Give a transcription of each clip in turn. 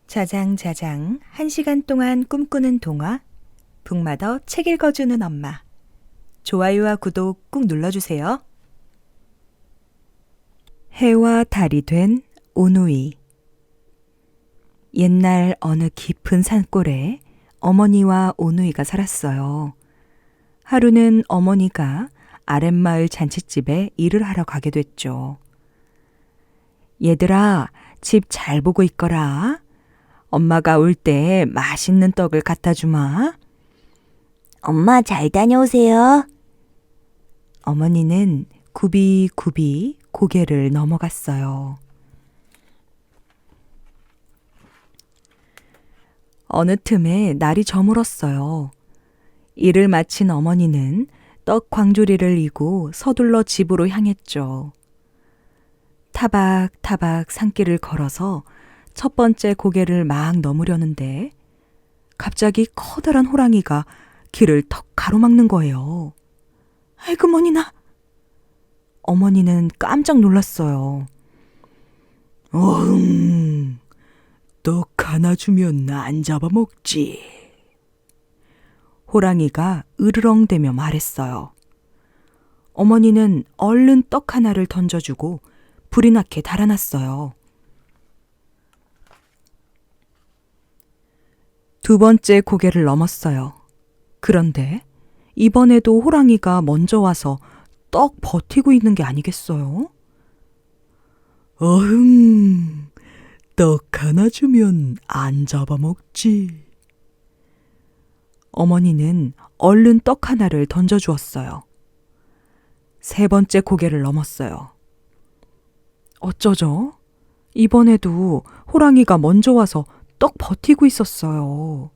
자장자장 1시간 동안 꿈꾸는 동화 북마더 책 읽어주는 엄마. 좋아요와 구독 꾹 눌러주세요. 해와 달이 된 오누이. 옛날 어느 깊은 산골에 어머니와 오누이가 살았어요. 하루는 어머니가 아랫마을 잔칫집에 일을 하러 가게 됐죠. 얘들아, 집 잘 보고 있거라. 엄마가 올 때 맛있는 떡을 갖다 주마. 엄마 잘 다녀오세요. 어머니는 굽이굽이 고개를 넘어갔어요. 어느 틈에 날이 저물었어요. 일을 마친 어머니는 떡 광주리를 이고 서둘러 집으로 향했죠. 타박타박 산길을 걸어서 첫 번째 고개를 막 넘으려는데 갑자기 커다란 호랑이가 길을 턱 가로막는 거예요. 아이고 머니나! 어머니는 깜짝 놀랐어요. 어흥, 떡 하나 주면 안 잡아먹지. 호랑이가 으르렁대며 말했어요. 어머니는 얼른 떡 하나를 던져주고 불이 나게 달아났어요. 두 번째 고개를 넘었어요. 그런데 이번에도 호랑이가 먼저 와서 떡 버티고 있는 게 아니겠어요? 어흥, 떡 하나 주면 안 잡아먹지. 어머니는 얼른 떡 하나를 던져주었어요. 세 번째 고개를 넘었어요. 어쩌죠? 이번에도 호랑이가 먼저 와서 떡 버티고 있었어요.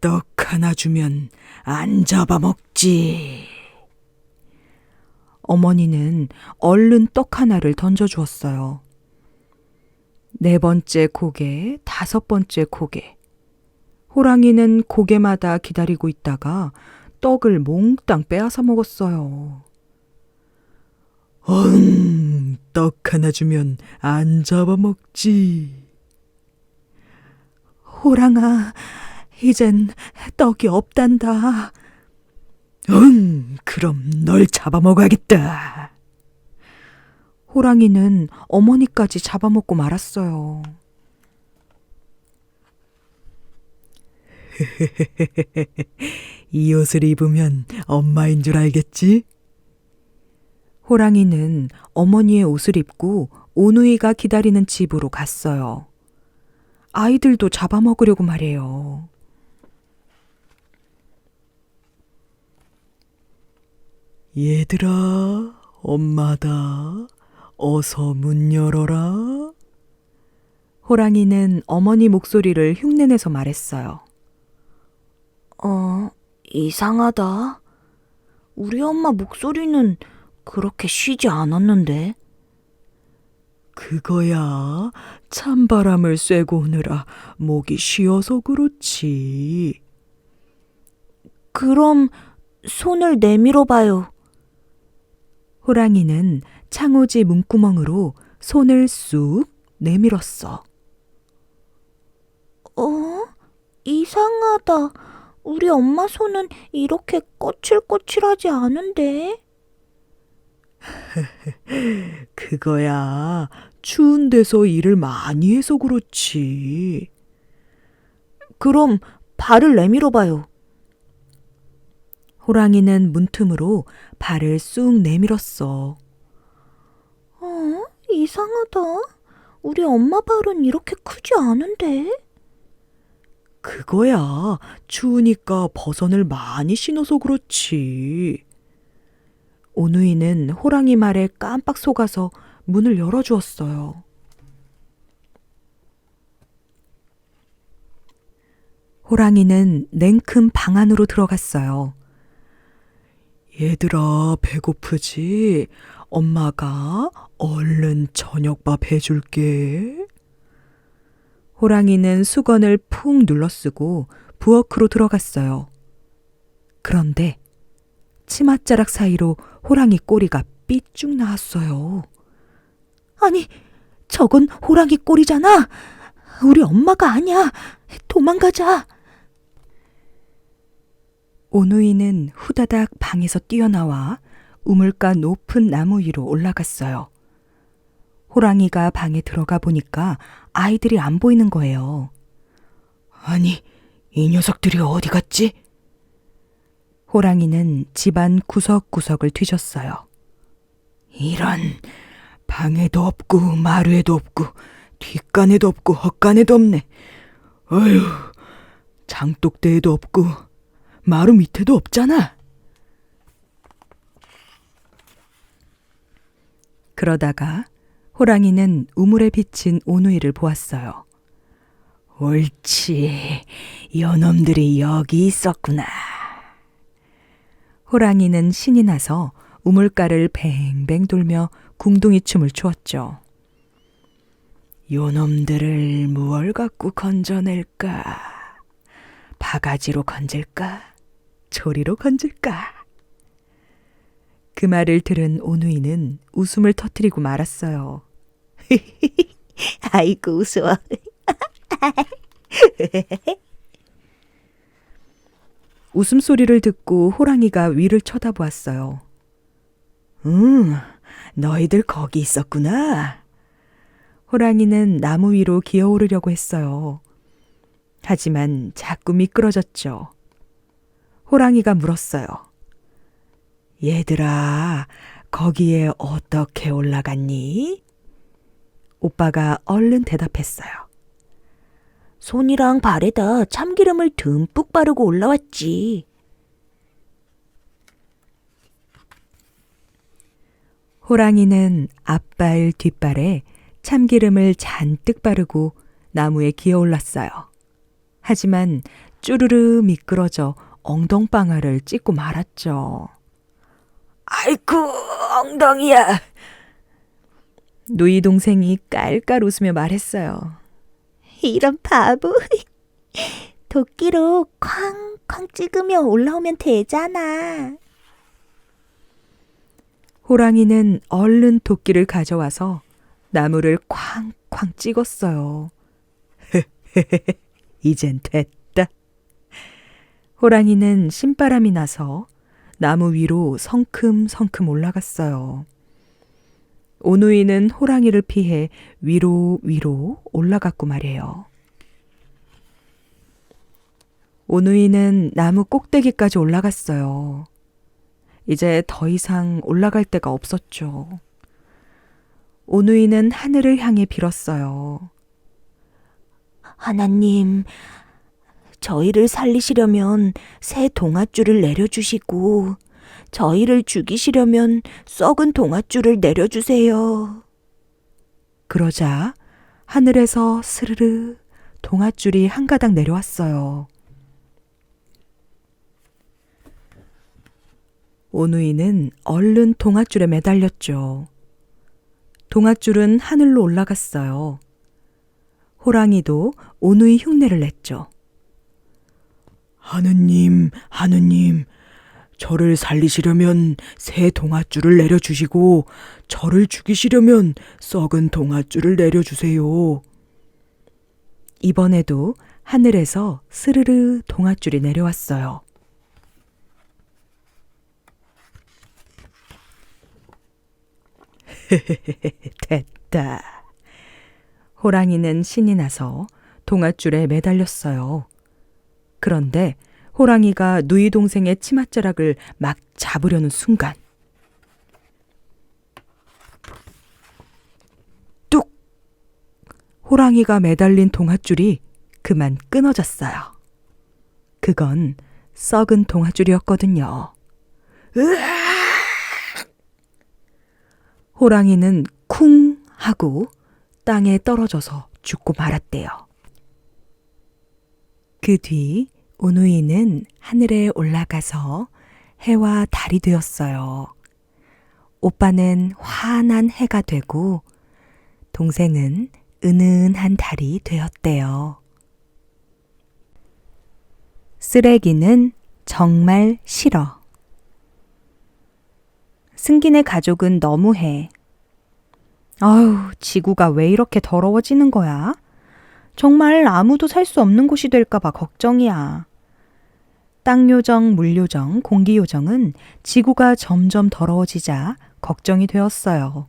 떡 하나 주면 안 잡아먹지. 어머니는 얼른 떡 하나를 던져주었어요. 네 번째 고개, 다섯 번째 고개. 호랑이는 고개마다 기다리고 있다가 떡을 몽땅 빼앗아 먹었어요. 떡 하나 주면 안 잡아먹지. 호랑아, 이젠 떡이 없단다. 그럼 널 잡아먹어야겠다. 호랑이는 어머니까지 잡아먹고 말았어요. 이 옷을 입으면 엄마인 줄 알겠지? 호랑이는 어머니의 옷을 입고 오누이가 기다리는 집으로 갔어요. 아이들도 잡아먹으려고 말해요. 얘들아, 엄마다. 어서 문 열어라. 호랑이는 어머니 목소리를 흉내내서 말했어요. 이상하다. 우리 엄마 목소리는 그렇게 쉬지 않았는데. 그거야, 찬바람을 쐬고 오느라 목이 쉬어서 그렇지. 그럼 손을 내밀어 봐요. 호랑이는 창호지 문구멍으로 손을 쑥 내밀었어. 이상하다. 우리 엄마 손은 이렇게 거칠거칠하지 않은데. 그거야, 추운 데서 일을 많이 해서 그렇지. 그럼 발을 내밀어 봐요. 호랑이는 문틈으로 발을 쑥 내밀었어. 이상하다. 우리 엄마 발은 이렇게 크지 않은데. 그거야, 추우니까 버선을 많이 신어서 그렇지. 오누이는 호랑이 말에 깜빡 속아서 문을 열어주었어요. 호랑이는 냉큼 방 안으로 들어갔어요. 얘들아, 배고프지? 엄마가 얼른 저녁밥 해줄게. 호랑이는 수건을 푹 눌러쓰고 부엌으로 들어갔어요. 그런데 치맛자락 사이로 호랑이 꼬리가 삐쭉 나왔어요. 아니, 저건 호랑이 꼴이잖아. 우리 엄마가 아니야. 도망가자. 오누이는 후다닥 방에서 뛰어나와 우물가 높은 나무 위로 올라갔어요. 호랑이가 방에 들어가 보니까 아이들이 안 보이는 거예요. 아니, 이 녀석들이 어디 갔지? 호랑이는 집안 구석구석을 뒤졌어요. 이런, 방에도 없고 마루에도 없고 뒷간에도 없고 헛간에도 없네. 어휴, 장독대에도 없고 마루 밑에도 없잖아. 그러다가 호랑이는 우물에 비친 오누이를 보았어요. 옳지, 요놈들이 여기 있었구나. 호랑이는 신이 나서 우물가를 뱅뱅 돌며 궁둥이 춤을 추었죠. 요놈들을 무얼 갖고 건져낼까? 바가지로 건질까? 조리로 건질까? 그 말을 들은 오누이는 웃음을 터뜨리고 말았어요. 아이고, 웃어. 웃음소리를 듣고 호랑이가 위를 쳐다보았어요. 너희들 거기 있었구나. 호랑이는 나무 위로 기어오르려고 했어요. 하지만 자꾸 미끄러졌죠. 호랑이가 물었어요. 얘들아, 거기에 어떻게 올라갔니? 오빠가 얼른 대답했어요. 손이랑 발에다 참기름을 듬뿍 바르고 올라왔지. 호랑이는 앞발, 뒷발에 참기름을 잔뜩 바르고 나무에 기어올랐어요. 하지만 쭈르르 미끄러져 엉덩방아를 찢고 말았죠. 아이쿠, 엉덩이야. 누이 동생이 깔깔 웃으며 말했어요. 이런 바보. 도끼로 쾅쾅 찍으며 올라오면 되잖아. 호랑이는 얼른 도끼를 가져와서 나무를 쾅쾅 찍었어요. 이젠 됐다. 호랑이는 신바람이 나서 나무 위로 성큼성큼 올라갔어요. 오누이는 호랑이를 피해 위로 올라갔고 말이에요. 오누이는 나무 꼭대기까지 올라갔어요. 이제 더 이상 올라갈 데가 없었죠. 오누이는 하늘을 향해 빌었어요. 하나님, 저희를 살리시려면 새 동아줄을 내려주시고 저희를 죽이시려면 썩은 동아줄을 내려주세요. 그러자 하늘에서 스르르 동아줄이 한 가닥 내려왔어요. 오누이는 얼른 동아줄에 매달렸죠. 동아줄은 하늘로 올라갔어요. 호랑이도 오누이 흉내를 냈죠. 하느님, 하느님, 저를 살리시려면 새 동아줄을 내려주시고 저를 죽이시려면 썩은 동아줄을 내려주세요. 이번에도 하늘에서 스르르 동아줄이 내려왔어요. 됐다. 호랑이는 신이 나서 동아줄에 매달렸어요. 그런데 호랑이가 누이 동생의 치맛자락을 막 잡으려는 순간 뚝! 호랑이가 매달린 동아줄이 그만 끊어졌어요. 그건 썩은 동아줄이었거든요. 으아! 호랑이는 쿵 하고 땅에 떨어져서 죽고 말았대요. 그 뒤 오누이는 하늘에 올라가서 해와 달이 되었어요. 오빠는 환한 해가 되고 동생은 은은한 달이 되었대요. 쓰레기는 정말 싫어. 승기네 가족은 너무해. 아유, 지구가 왜 이렇게 더러워지는 거야? 정말 아무도 살 수 없는 곳이 될까봐 걱정이야. 땅요정, 물요정, 공기요정은 지구가 점점 더러워지자 걱정이 되었어요.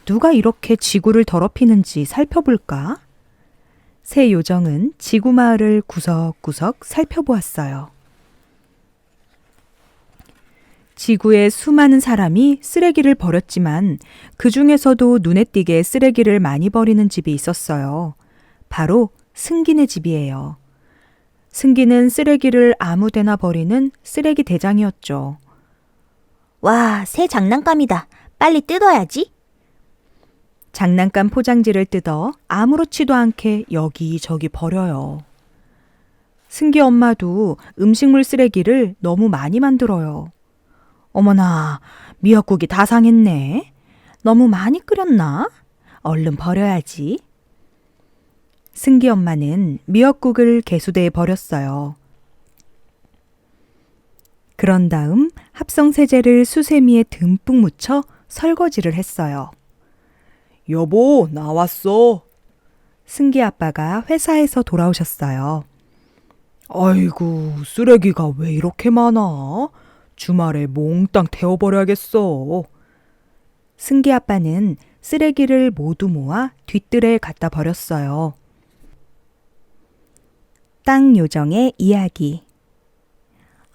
누가 이렇게 지구를 더럽히는지 살펴볼까? 새 요정은 지구 마을을 구석구석 살펴보았어요. 지구에 수많은 사람이 쓰레기를 버렸지만 그 중에서도 눈에 띄게 쓰레기를 많이 버리는 집이 있었어요. 바로 승기네 집이에요. 승기는 쓰레기를 아무데나 버리는 쓰레기 대장이었죠. 와, 새 장난감이다. 빨리 뜯어야지. 장난감 포장지를 뜯어 아무렇지도 않게 여기저기 버려요. 승기 엄마도 음식물 쓰레기를 너무 많이 만들어요. 어머나, 미역국이 다 상했네. 너무 많이 끓였나? 얼른 버려야지. 승기 엄마는 미역국을 개수대에 버렸어요. 그런 다음 합성세제를 수세미에 듬뿍 묻혀 설거지를 했어요. 여보, 나왔어. 승기 아빠가 회사에서 돌아오셨어요. 아이고, 쓰레기가 왜 이렇게 많아? 주말에 몽땅 태워버려야겠어. 승기 아빠는 쓰레기를 모두 모아 뒷뜰에 갖다 버렸어요. 땅 요정의 이야기.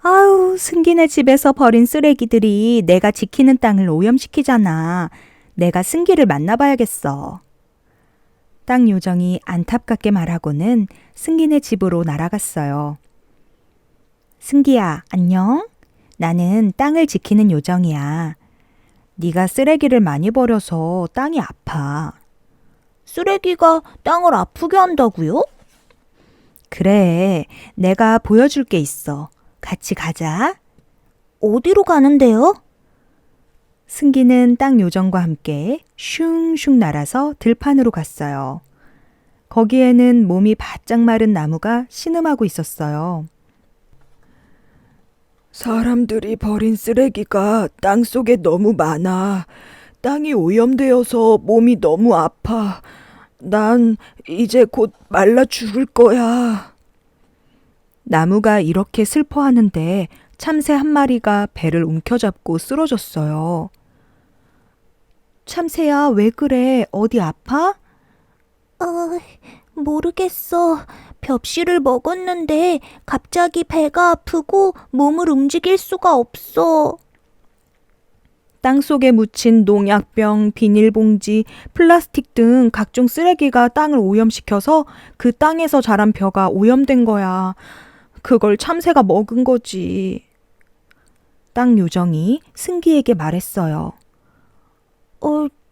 아우, 승기네 집에서 버린 쓰레기들이 내가 지키는 땅을 오염시키잖아. 내가 승기를 만나봐야겠어. 땅 요정이 안타깝게 말하고는 승기네 집으로 날아갔어요. 승기야, 안녕? 나는 땅을 지키는 요정이야. 네가 쓰레기를 많이 버려서 땅이 아파. 쓰레기가 땅을 아프게 한다고요? 그래, 내가 보여줄 게 있어. 같이 가자. 어디로 가는데요? 승기는 땅 요정과 함께 슝슝 날아서 들판으로 갔어요. 거기에는 몸이 바짝 마른 나무가 신음하고 있었어요. 사람들이 버린 쓰레기가 땅 속에 너무 많아. 땅이 오염되어서 몸이 너무 아파. 난 이제 곧 말라 죽을 거야. 나무가 이렇게 슬퍼하는데 참새 한 마리가 배를 움켜잡고 쓰러졌어요. 참새야, 왜 그래? 어디 아파? 모르겠어. 벽실을 먹었는데 갑자기 배가 아프고 몸을 움직일 수가 없어. 땅속에 묻힌 농약병, 비닐봉지, 플라스틱 등 각종 쓰레기가 땅을 오염시켜서 그 땅에서 자란 벼가 오염된 거야. 그걸 참새가 먹은 거지. 땅 요정이 승기에게 말했어요.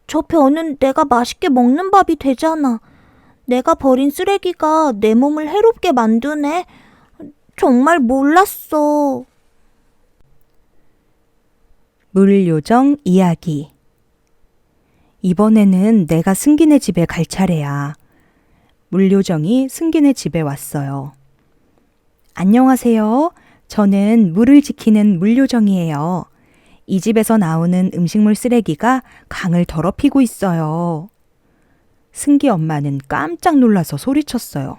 저 벼는 내가 맛있게 먹는 밥이 되잖아. 내가 버린 쓰레기가 내 몸을 해롭게 만드네. 정말 몰랐어. 물요정 이야기. 이번에는 내가 승기네 집에 갈 차례야. 물요정이 승기네 집에 왔어요. 안녕하세요. 저는 물을 지키는 물요정이에요. 이 집에서 나오는 음식물 쓰레기가 강을 더럽히고 있어요. 승기 엄마는 깜짝 놀라서 소리쳤어요.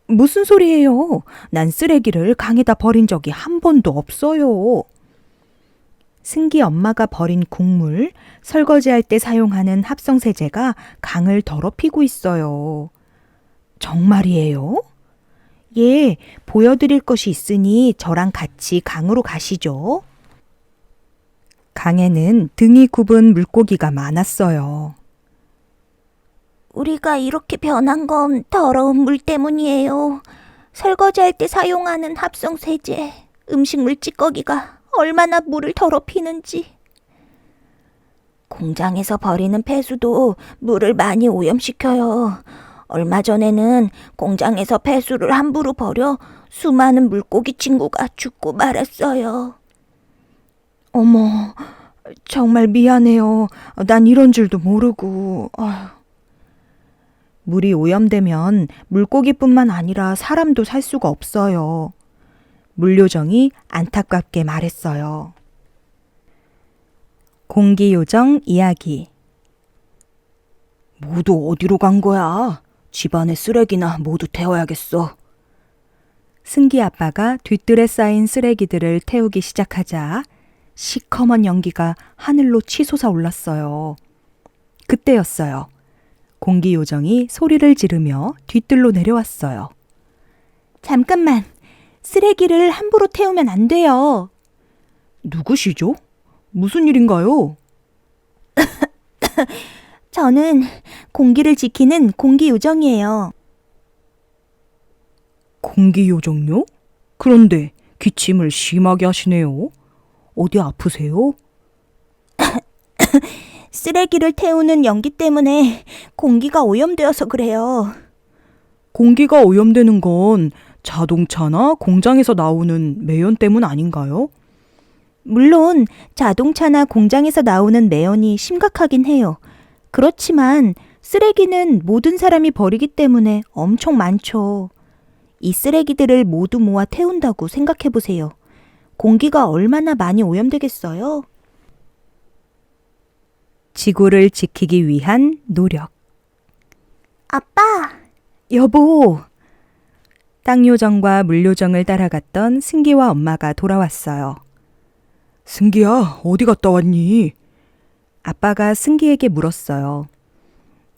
무슨 소리예요? 난 쓰레기를 강에다 버린 적이 한 번도 없어요. 승기 엄마가 버린 국물, 설거지할 때 사용하는 합성세제가 강을 더럽히고 있어요. 정말이에요? 예, 보여드릴 것이 있으니 저랑 같이 강으로 가시죠. 강에는 등이 굽은 물고기가 많았어요. 우리가 이렇게 변한 건 더러운 물 때문이에요. 설거지할 때 사용하는 합성세제, 음식물 찌꺼기가 얼마나 물을 더럽히는지. 공장에서 버리는 폐수도 물을 많이 오염시켜요. 얼마 전에는 공장에서 폐수를 함부로 버려 수많은 물고기 친구가 죽고 말았어요. 어머, 정말 미안해요. 난 이런 줄도 모르고. 아휴. 물이 오염되면 물고기뿐만 아니라 사람도 살 수가 없어요. 물요정이 안타깝게 말했어요. 공기요정 이야기. 모두 어디로 간 거야? 집안의 쓰레기나 모두 태워야겠어. 승기 아빠가 뒤뜰에 쌓인 쓰레기들을 태우기 시작하자 시커먼 연기가 하늘로 치솟아 올랐어요. 그때였어요. 공기 요정이 소리를 지르며 뒤뜰로 내려왔어요. 잠깐만, 쓰레기를 함부로 태우면 안 돼요. 누구시죠? 무슨 일인가요? 저는 공기를 지키는 공기 요정이에요. 공기 요정요? 그런데 기침을 심하게 하시네요. 어디 아프세요? 쓰레기를 태우는 연기 때문에 공기가 오염되어서 그래요. 공기가 오염되는 건 자동차나 공장에서 나오는 매연 때문 아닌가요? 물론 자동차나 공장에서 나오는 매연이 심각하긴 해요. 그렇지만 쓰레기는 모든 사람이 버리기 때문에 엄청 많죠. 이 쓰레기들을 모두 모아 태운다고 생각해 보세요. 공기가 얼마나 많이 오염되겠어요? 지구를 지키기 위한 노력. 아빠! 여보! 땅요정과 물요정을 따라갔던 승기와 엄마가 돌아왔어요. 승기야, 어디 갔다 왔니? 아빠가 승기에게 물었어요.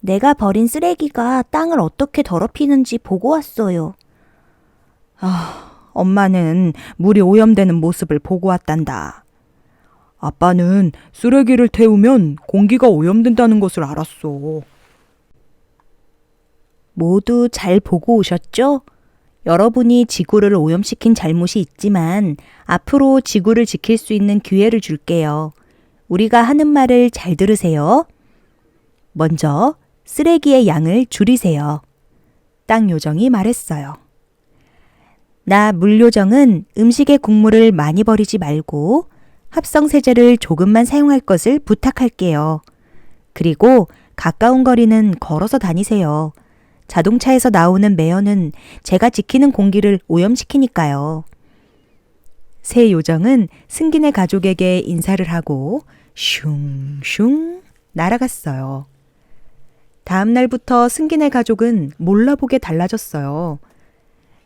내가 버린 쓰레기가 땅을 어떻게 더럽히는지 보고 왔어요. 엄마는 물이 오염되는 모습을 보고 왔단다. 아빠는 쓰레기를 태우면 공기가 오염된다는 것을 알았어. 모두 잘 보고 오셨죠? 여러분이 지구를 오염시킨 잘못이 있지만 앞으로 지구를 지킬 수 있는 기회를 줄게요. 우리가 하는 말을 잘 들으세요. 먼저 쓰레기의 양을 줄이세요. 땅 요정이 말했어요. 나 물 요정은 음식의 국물을 많이 버리지 말고 합성세제를 조금만 사용할 것을 부탁할게요. 그리고 가까운 거리는 걸어서 다니세요. 자동차에서 나오는 매연은 제가 지키는 공기를 오염시키니까요. 새 요정은 승기네 가족에게 인사를 하고 슝슝 날아갔어요. 다음 날부터 승기네 가족은 몰라보게 달라졌어요.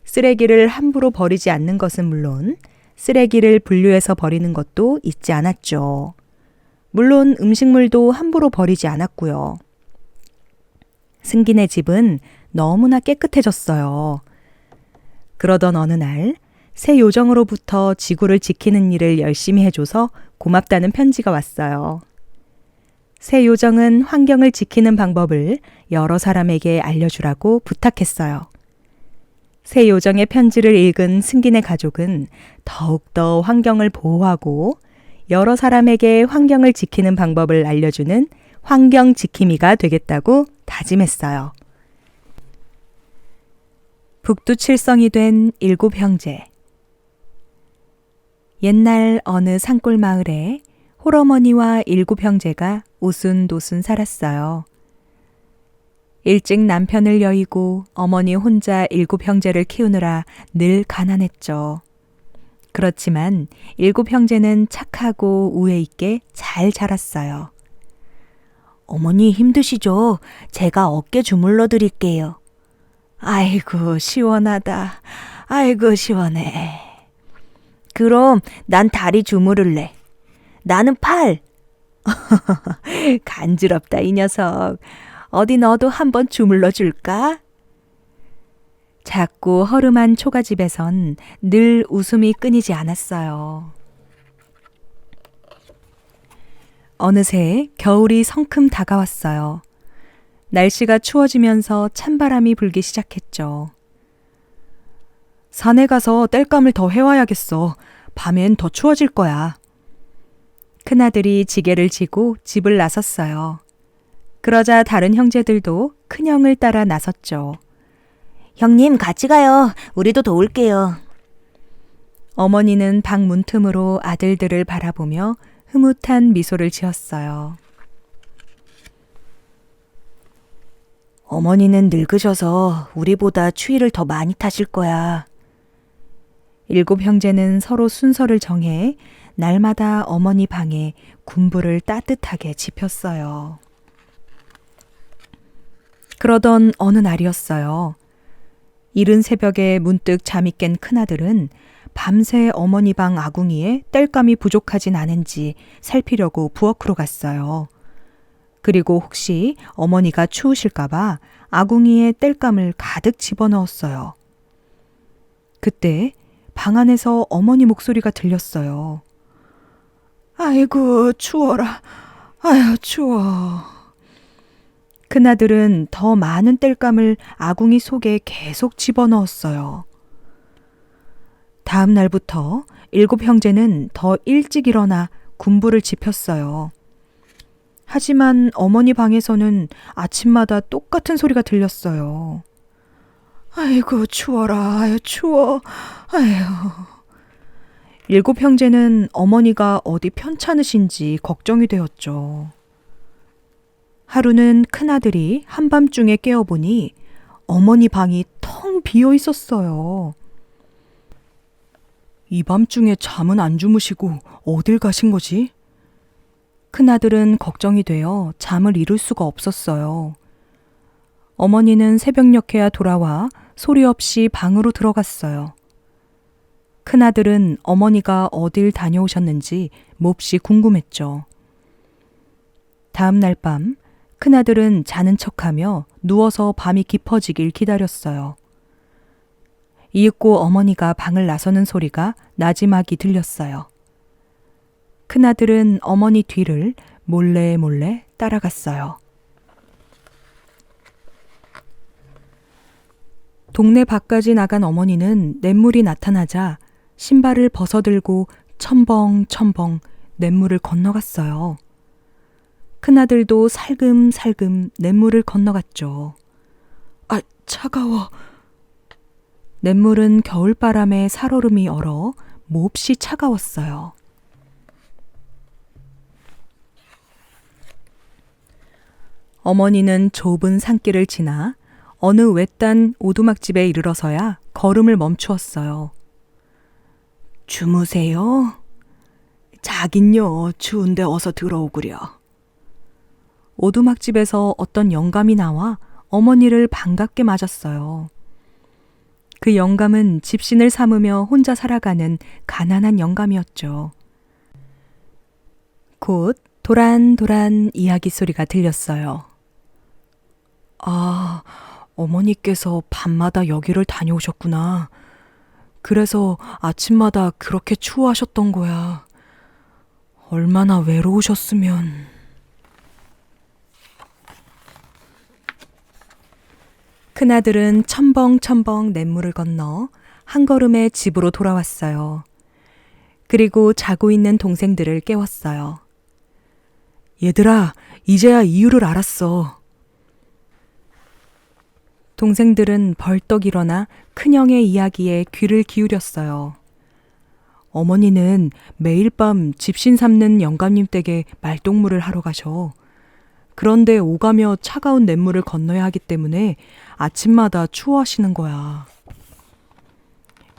쓰레기를 함부로 버리지 않는 것은 물론 쓰레기를 분류해서 버리는 것도 잊지 않았죠. 물론 음식물도 함부로 버리지 않았고요. 승기네 집은 너무나 깨끗해졌어요. 그러던 어느 날 새 요정으로부터 지구를 지키는 일을 열심히 해줘서 고맙다는 편지가 왔어요. 새 요정은 환경을 지키는 방법을 여러 사람에게 알려주라고 부탁했어요. 새 요정의 편지를 읽은 승기네 가족은 더욱더 환경을 보호하고 여러 사람에게 환경을 지키는 방법을 알려주는 환경 지킴이가 되겠다고 다짐했어요. 북두칠성이 된 7형제. 옛날 어느 산골 마을에 홀어머니와 7형제가 오순도순 살았어요. 일찍 남편을 여의고 어머니 혼자 7형제를 키우느라 늘 가난했죠. 그렇지만 7형제는 착하고 우애 있게 잘 자랐어요. 어머니 힘드시죠? 제가 어깨 주물러 드릴게요. 아이고 시원하다. 아이고 시원해. 그럼 난 다리 주무를래. 나는 팔. 간지럽다 이 녀석. 어디 너도 한번 주물러 줄까? 작고 허름한 초가집에선 늘 웃음이 끊이지 않았어요. 어느새 겨울이 성큼 다가왔어요. 날씨가 추워지면서 찬바람이 불기 시작했죠. 산에 가서 땔감을 더 해와야겠어. 밤엔 더 추워질 거야. 큰아들이 지게를 지고 집을 나섰어요. 그러자 다른 형제들도 큰형을 따라 나섰죠. 형님 같이 가요. 우리도 도울게요. 어머니는 방 문틈으로 아들들을 바라보며 흐뭇한 미소를 지었어요. 어머니는 늙으셔서 우리보다 추위를 더 많이 타실 거야. 7형제는 서로 순서를 정해 날마다 어머니 방에 군불을 따뜻하게 지폈어요. 그러던 어느 날이었어요. 이른 새벽에 문득 잠이 깬 큰아들은 밤새 어머니 방 아궁이에 땔감이 부족하진 않은지 살피려고 부엌으로 갔어요. 그리고 혹시 어머니가 추우실까봐 아궁이에 땔감을 가득 집어넣었어요. 그때 방 안에서 어머니 목소리가 들렸어요. 아이고, 추워라. 아유, 추워. 큰아들은 더 많은 땔감을 아궁이 속에 계속 집어넣었어요. 다음 날부터 7 형제는 더 일찍 일어나 군부를 지폈어요. 하지만 어머니 방에서는 아침마다 똑같은 소리가 들렸어요. 아이고, 추워라. 아유, 추워. 아유. 7 형제는 어머니가 어디 편찮으신지 걱정이 되었죠. 하루는 큰아들이 한밤중에 깨어보니 어머니 방이 텅 비어 있었어요. 이 밤중에 잠은 안 주무시고 어딜 가신 거지? 큰아들은 걱정이 되어 잠을 이룰 수가 없었어요. 어머니는 새벽녘에야 돌아와 소리 없이 방으로 들어갔어요. 큰아들은 어머니가 어딜 다녀오셨는지 몹시 궁금했죠. 다음 날 밤 큰아들은 자는 척하며 누워서 밤이 깊어지길 기다렸어요. 이윽고 어머니가 방을 나서는 소리가 나지막이 들렸어요. 큰아들은 어머니 뒤를 몰래 몰래 따라갔어요. 동네 밖까지 나간 어머니는 냇물이 나타나자 신발을 벗어들고 첨벙첨벙 냇물을 건너갔어요. 큰아들도 살금살금 냇물을 건너갔죠. 아, 차가워. 냇물은 겨울바람에 살얼음이 얼어 몹시 차가웠어요. 어머니는 좁은 산길을 지나 어느 외딴 오두막집에 이르러서야 걸음을 멈추었어요. 주무세요? 자긴요, 추운데 어서 들어오구려. 오두막집에서 어떤 영감이 나와 어머니를 반갑게 맞았어요. 그 영감은 집신을 삼으며 혼자 살아가는 가난한 영감이었죠. 곧 도란도란 이야기 소리가 들렸어요. 아, 어머니께서 밤마다 여기를 다녀오셨구나. 그래서 아침마다 그렇게 추워하셨던 거야. 얼마나 외로우셨으면. 큰아들은 첨벙첨벙 냇물을 건너 한 걸음에 집으로 돌아왔어요. 그리고 자고 있는 동생들을 깨웠어요. 얘들아, 이제야 이유를 알았어. 동생들은 벌떡 일어나 큰형의 이야기에 귀를 기울였어요. 어머니는 매일 밤 집신 삼는 영감님 댁에 말동무를 하러 가셔. 그런데 오가며 차가운 냇물을 건너야 하기 때문에 아침마다 추워하시는 거야.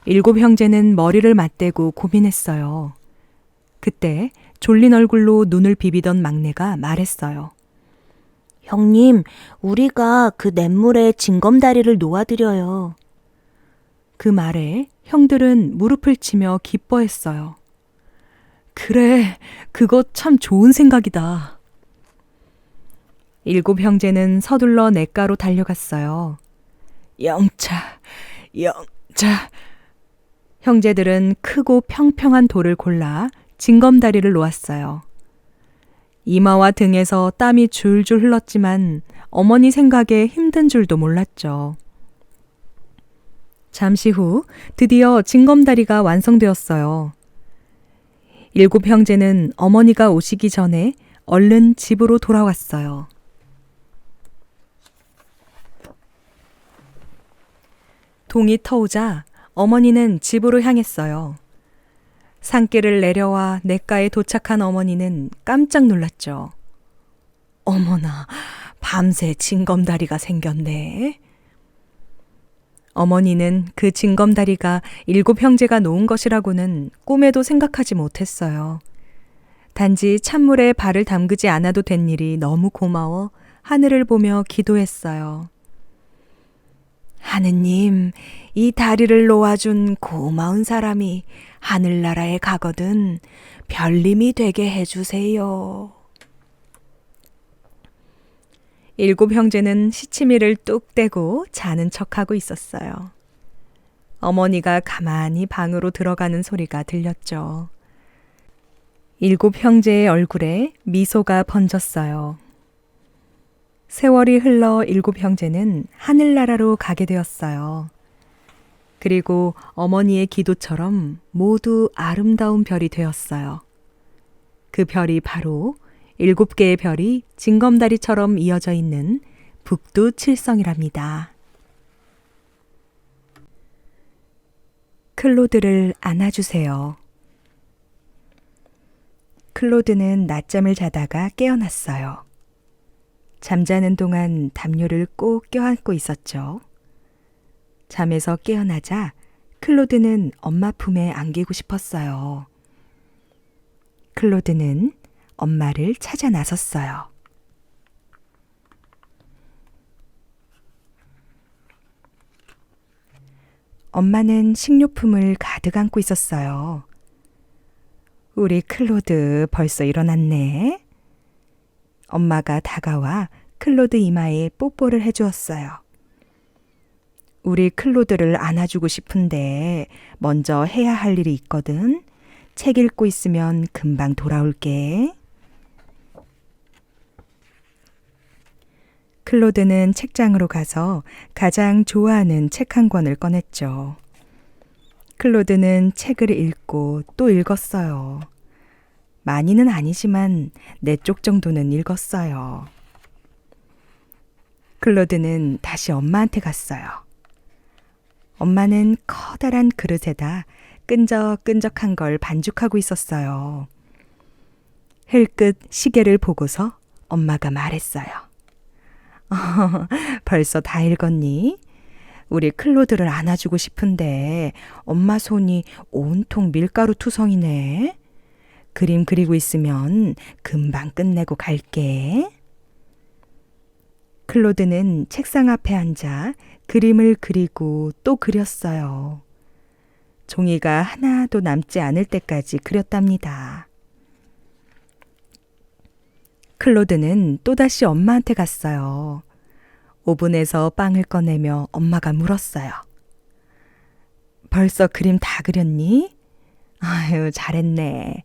7 형제는 머리를 맞대고 고민했어요. 그때 졸린 얼굴로 눈을 비비던 막내가 말했어요. 형님, 우리가 그 냇물에 징검다리를 놓아드려요. 그 말에 형들은 무릎을 치며 기뻐했어요. 그래, 그거 참 좋은 생각이다. 7 형제는 서둘러 냇가로 달려갔어요. 영차, 영차. 형제들은 크고 평평한 돌을 골라 징검다리를 놓았어요. 이마와 등에서 땀이 줄줄 흘렀지만 어머니 생각에 힘든 줄도 몰랐죠. 잠시 후 드디어 징검다리가 완성되었어요. 7 형제는 어머니가 오시기 전에 얼른 집으로 돌아왔어요. 동이 터오자 어머니는 집으로 향했어요. 산길을 내려와 냇가에 도착한 어머니는 깜짝 놀랐죠. 어머나, 밤새 징검다리가 생겼네. 어머니는 그 징검다리가 7 형제가 놓은 것이라고는 꿈에도 생각하지 못했어요. 단지 찬물에 발을 담그지 않아도 된 일이 너무 고마워 하늘을 보며 기도했어요. 하느님, 이 다리를 놓아준 고마운 사람이 하늘나라에 가거든 별님이 되게 해주세요. 7 형제는 시치미를 뚝 떼고 자는 척하고 있었어요. 어머니가 가만히 방으로 들어가는 소리가 들렸죠. 7 형제의 얼굴에 미소가 번졌어요. 세월이 흘러 7 형제는 하늘나라로 가게 되었어요. 그리고 어머니의 기도처럼 모두 아름다운 별이 되었어요. 그 별이 바로 7개의 별이 징검다리처럼 이어져 있는 북두 칠성이랍니다. 클로드를 안아주세요. 클로드는 낮잠을 자다가 깨어났어요. 잠자는 동안 담요를 꼭 껴안고 있었죠. 잠에서 깨어나자 클로드는 엄마 품에 안기고 싶었어요. 클로드는 엄마를 찾아 나섰어요. 엄마는 식료품을 가득 안고 있었어요. 우리 클로드 벌써 일어났네. 엄마가 다가와 클로드 이마에 뽀뽀를 해주었어요. 우리 클로드를 안아주고 싶은데 먼저 해야 할 일이 있거든. 책 읽고 있으면 금방 돌아올게. 클로드는 책장으로 가서 가장 좋아하는 책 한 권을 꺼냈죠. 클로드는 책을 읽고 또 읽었어요. 많이는 아니지만 4쪽 정도는 읽었어요. 클로드는 다시 엄마한테 갔어요. 엄마는 커다란 그릇에다 끈적끈적한 걸 반죽하고 있었어요. 흘끗 시계를 보고서 엄마가 말했어요. 벌써 다 읽었니? 우리 클로드를 안아주고 싶은데 엄마 손이 온통 밀가루 투성이네. 그림 그리고 있으면 금방 끝내고 갈게. 클로드는 책상 앞에 앉아 그림을 그리고 또 그렸어요. 종이가 하나도 남지 않을 때까지 그렸답니다. 클로드는 또다시 엄마한테 갔어요. 오븐에서 빵을 꺼내며 엄마가 물었어요. 벌써 그림 다 그렸니? 아유, 잘했네.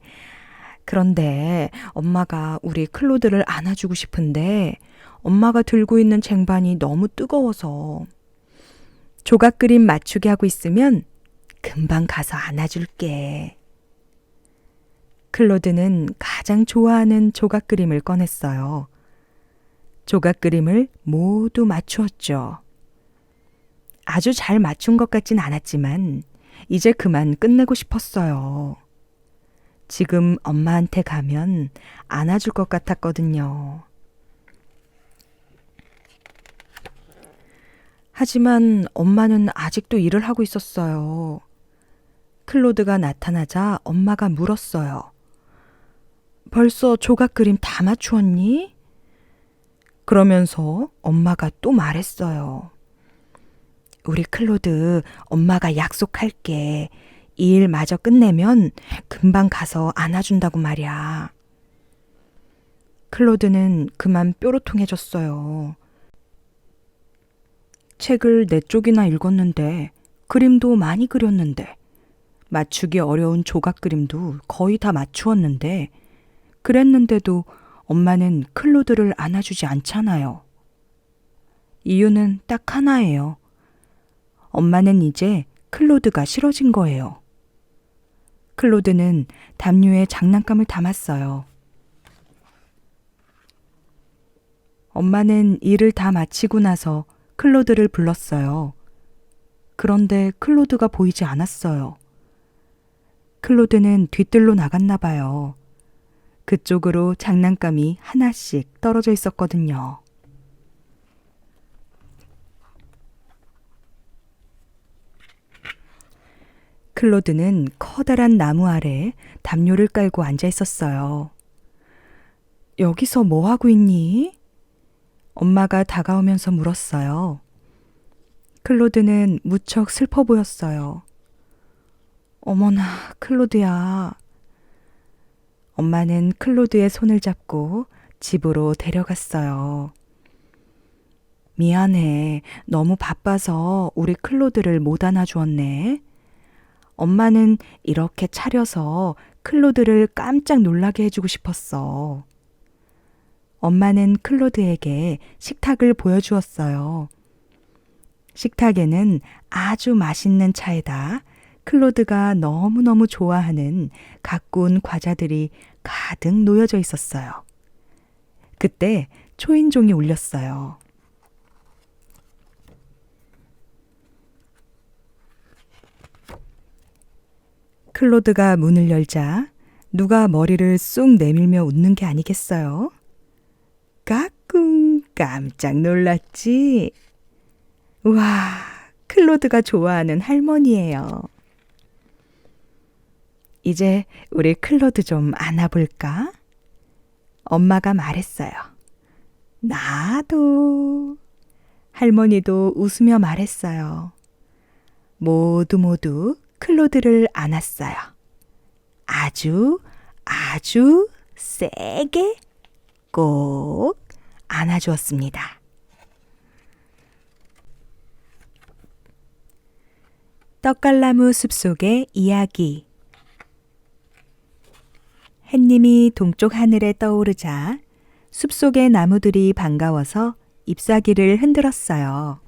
그런데 엄마가 우리 클로드를 안아주고 싶은데 엄마가 들고 있는 쟁반이 너무 뜨거워서 조각 그림 맞추게 하고 있으면 금방 가서 안아줄게. 클로드는 가장 좋아하는 조각 그림을 꺼냈어요. 조각 그림을 모두 맞추었죠. 아주 잘 맞춘 것 같진 않았지만 이제 그만 끝내고 싶었어요. 지금 엄마한테 가면 안아줄 것 같았거든요. 하지만 엄마는 아직도 일을 하고 있었어요. 클로드가 나타나자 엄마가 물었어요. 벌써 조각 그림 다 맞추었니? 그러면서 엄마가 또 말했어요. 우리 클로드, 엄마가 약속할게. 이 일 마저 끝내면 금방 가서 안아준다고 말이야. 클로드는 그만 뾰로통해졌어요. 책을 4쪽이나 읽었는데 그림도 많이 그렸는데 맞추기 어려운 조각 그림도 거의 다 맞추었는데 그랬는데도 엄마는 클로드를 안아주지 않잖아요. 이유는 딱 하나예요. 엄마는 이제 클로드가 싫어진 거예요. 클로드는 담요에 장난감을 담았어요. 엄마는 일을 다 마치고 나서 클로드를 불렀어요. 그런데 클로드가 보이지 않았어요. 클로드는 뒤뜰로 나갔나 봐요. 그쪽으로 장난감이 하나씩 떨어져 있었거든요. 클로드는 커다란 나무 아래 담요를 깔고 앉아 있었어요. 여기서 뭐 하고 있니? 엄마가 다가오면서 물었어요. 클로드는 무척 슬퍼 보였어요. 어머나, 클로드야. 엄마는 클로드의 손을 잡고 집으로 데려갔어요. 미안해. 너무 바빠서 우리 클로드를 못 안아주었네. 엄마는 이렇게 차려서 클로드를 깜짝 놀라게 해주고 싶었어. 엄마는 클로드에게 식탁을 보여주었어요. 식탁에는 아주 맛있는 차에다 클로드가 너무너무 좋아하는 가꾸운 과자들이 가득 놓여져 있었어요. 그때 초인종이 울렸어요. 클로드가 문을 열자 누가 머리를 쑥 내밀며 웃는 게 아니겠어요? 까꿍, 깜짝 놀랐지? 와, 클로드가 좋아하는 할머니예요. 이제 우리 클로드 좀 안아볼까? 엄마가 말했어요. 나도. 할머니도 웃으며 말했어요. 모두 클로드를 안았어요. 아주 세게 꼭 안아주었습니다. 떡갈나무 숲속의 이야기. 햇님이 동쪽 하늘에 떠오르자 숲속의 나무들이 반가워서 잎사귀를 흔들었어요.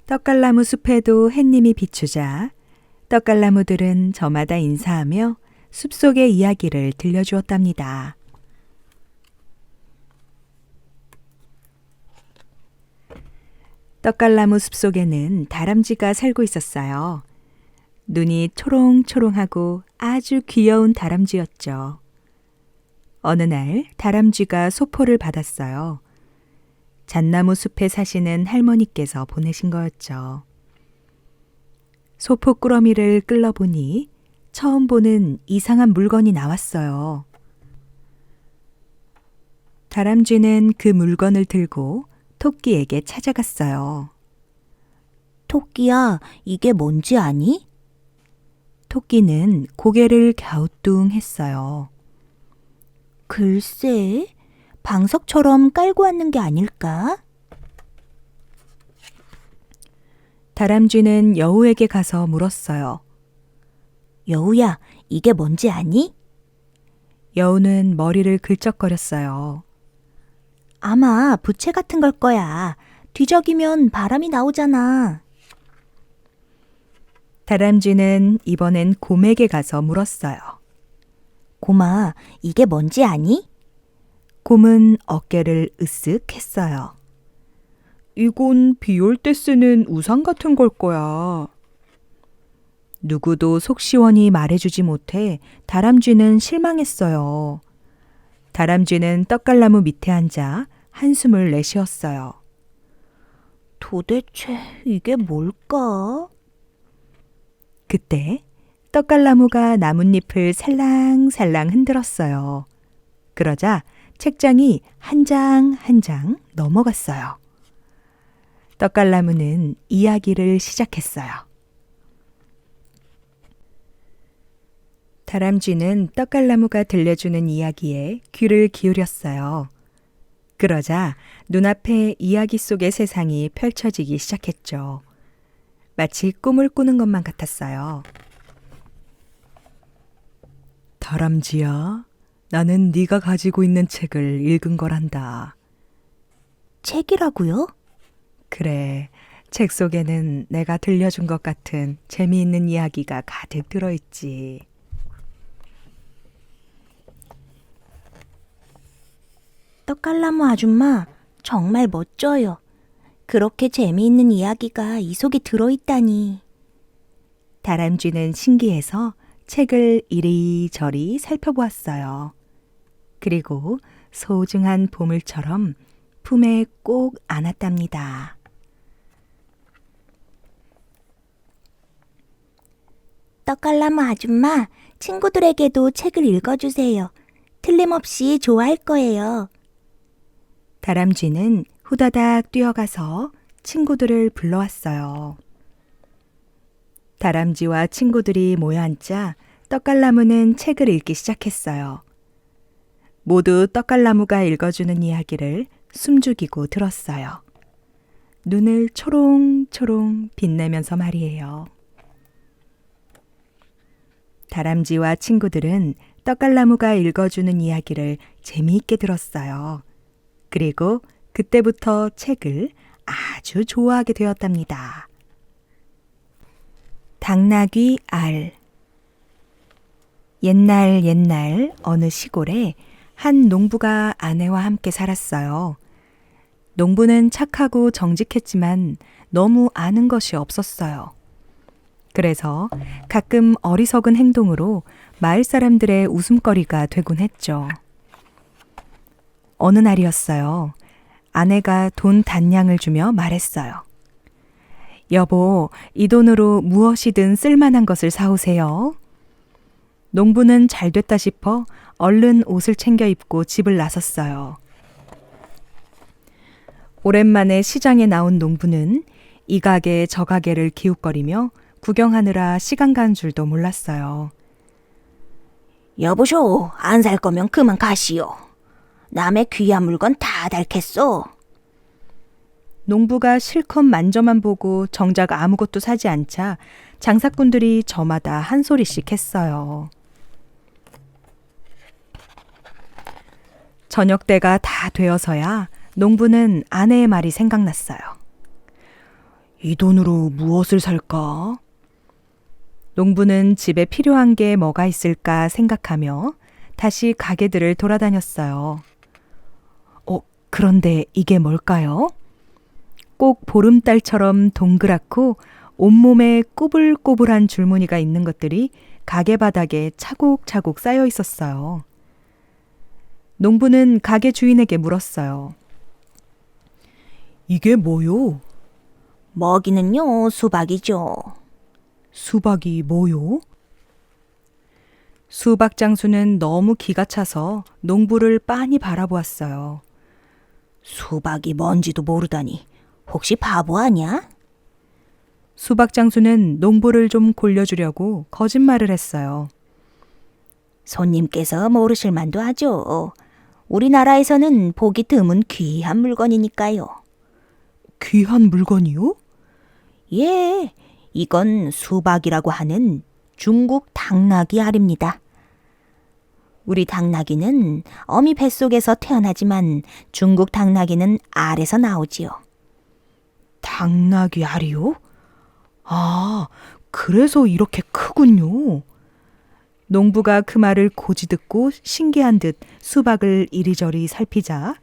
떡갈나무 숲에도 햇님이 비추자 떡갈나무들은 저마다 인사하며 숲속의 이야기를 들려주었답니다. 떡갈나무 숲속에는 다람쥐가 살고 있었어요. 눈이 초롱초롱하고 아주 귀여운 다람쥐였죠. 어느 날 다람쥐가 소포를 받았어요. 잣나무 숲에 사시는 할머니께서 보내신 거였죠. 소포 꾸러미를 끌러보니 처음 보는 이상한 물건이 나왔어요. 다람쥐는 그 물건을 들고 토끼에게 찾아갔어요. 토끼야, 이게 뭔지 아니? 토끼는 고개를 갸우뚱했어요. 글쎄, 방석처럼 깔고 왔는 게 아닐까? 다람쥐는 여우에게 가서 물었어요. 여우야, 이게 뭔지 아니? 여우는 머리를 긁적거렸어요. 아마 부채 같은 걸 거야. 뒤적이면 바람이 나오잖아. 다람쥐는 이번엔 곰에게 가서 물었어요. 곰아, 이게 뭔지 아니? 곰은 어깨를 으쓱 했어요. 이건 비 올 때 쓰는 우산 같은 걸 거야. 누구도 속 시원히 말해주지 못해 다람쥐는 실망했어요. 다람쥐는 떡갈나무 밑에 앉아 한숨을 내쉬었어요. 도대체 이게 뭘까? 그때 떡갈나무가 나뭇잎을 살랑살랑 흔들었어요. 그러자 책장이 한 장 한 장 넘어갔어요. 떡갈나무는 이야기를 시작했어요. 다람쥐는 떡갈나무가 들려주는 이야기에 귀를 기울였어요. 그러자 눈앞에 이야기 속의 세상이 펼쳐지기 시작했죠. 마치 꿈을 꾸는 것만 같았어요. 다람쥐야, 나는 네가 가지고 있는 책을 읽은 거란다. 책이라고요? 그래, 책 속에는 내가 들려준 것 같은 재미있는 이야기가 가득 들어있지. 떡갈나무 아줌마, 정말 멋져요. 그렇게 재미있는 이야기가 이 속에 들어있다니. 다람쥐는 신기해서 책을 이리저리 살펴보았어요. 그리고 소중한 보물처럼 품에 꼭 안았답니다. 떡갈나무 아줌마, 친구들에게도 책을 읽어주세요. 틀림없이 좋아할 거예요. 다람쥐는 후다닥 뛰어가서 친구들을 불러왔어요. 다람쥐와 친구들이 모여 앉자 떡갈나무는 책을 읽기 시작했어요. 모두 떡갈나무가 읽어주는 이야기를 숨죽이고 들었어요. 눈을 초롱초롱 빛내면서 말이에요. 다람쥐와 친구들은 떡갈나무가 읽어주는 이야기를 재미있게 들었어요. 그리고 그때부터 책을 아주 좋아하게 되었답니다. 당나귀 알. 옛날 어느 시골에 한 농부가 아내와 함께 살았어요. 농부는 착하고 정직했지만 너무 아는 것이 없었어요. 그래서 가끔 어리석은 행동으로 마을 사람들의 웃음거리가 되곤 했죠. 어느 날이었어요. 아내가 돈 단량을 주며 말했어요. 여보, 이 돈으로 무엇이든 쓸만한 것을 사오세요. 농부는 잘 됐다 싶어 얼른 옷을 챙겨 입고 집을 나섰어요. 오랜만에 시장에 나온 농부는 이 가게 저 가게를 기웃거리며 구경하느라 시간 간 줄도 몰랐어요. 여보쇼, 안 살 거면 그만 가시오. 남의 귀한 물건 다 닳겠소. 농부가 실컷 만져만 보고 정작 아무것도 사지 않자 장사꾼들이 저마다 한 소리씩 했어요. 저녁 때가 다 되어서야 농부는 아내의 말이 생각났어요. 이 돈으로 무엇을 살까? 농부는 집에 필요한 게 뭐가 있을까 생각하며 다시 가게들을 돌아다녔어요. 그런데 이게 뭘까요? 꼭 보름달처럼 동그랗고 온몸에 꼬불꼬불한 줄무늬가 있는 것들이 가게 바닥에 차곡차곡 쌓여 있었어요. 농부는 가게 주인에게 물었어요. 이게 뭐요? 먹이는요, 수박이죠. 수박이 뭐요? 수박 장수는 너무 기가 차서 농부를 빤히 바라보았어요. 수박이 뭔지도 모르다니 혹시 바보 아냐? 수박 장수는 농부를 좀 골려주려고 거짓말을 했어요. 손님께서 모르실 만도 하죠. 우리나라에서는 보기 드문 귀한 물건이니까요. 귀한 물건이요? 예, 이건 수박이라고 하는 중국 당나귀 알입니다. 우리 당나귀는 어미 뱃속에서 태어나지만 중국 당나귀는 알에서 나오지요. 당나귀 알이요? 아, 그래서 이렇게 크군요. 농부가 그 말을 고지 듣고 신기한 듯 수박을 이리저리 살피자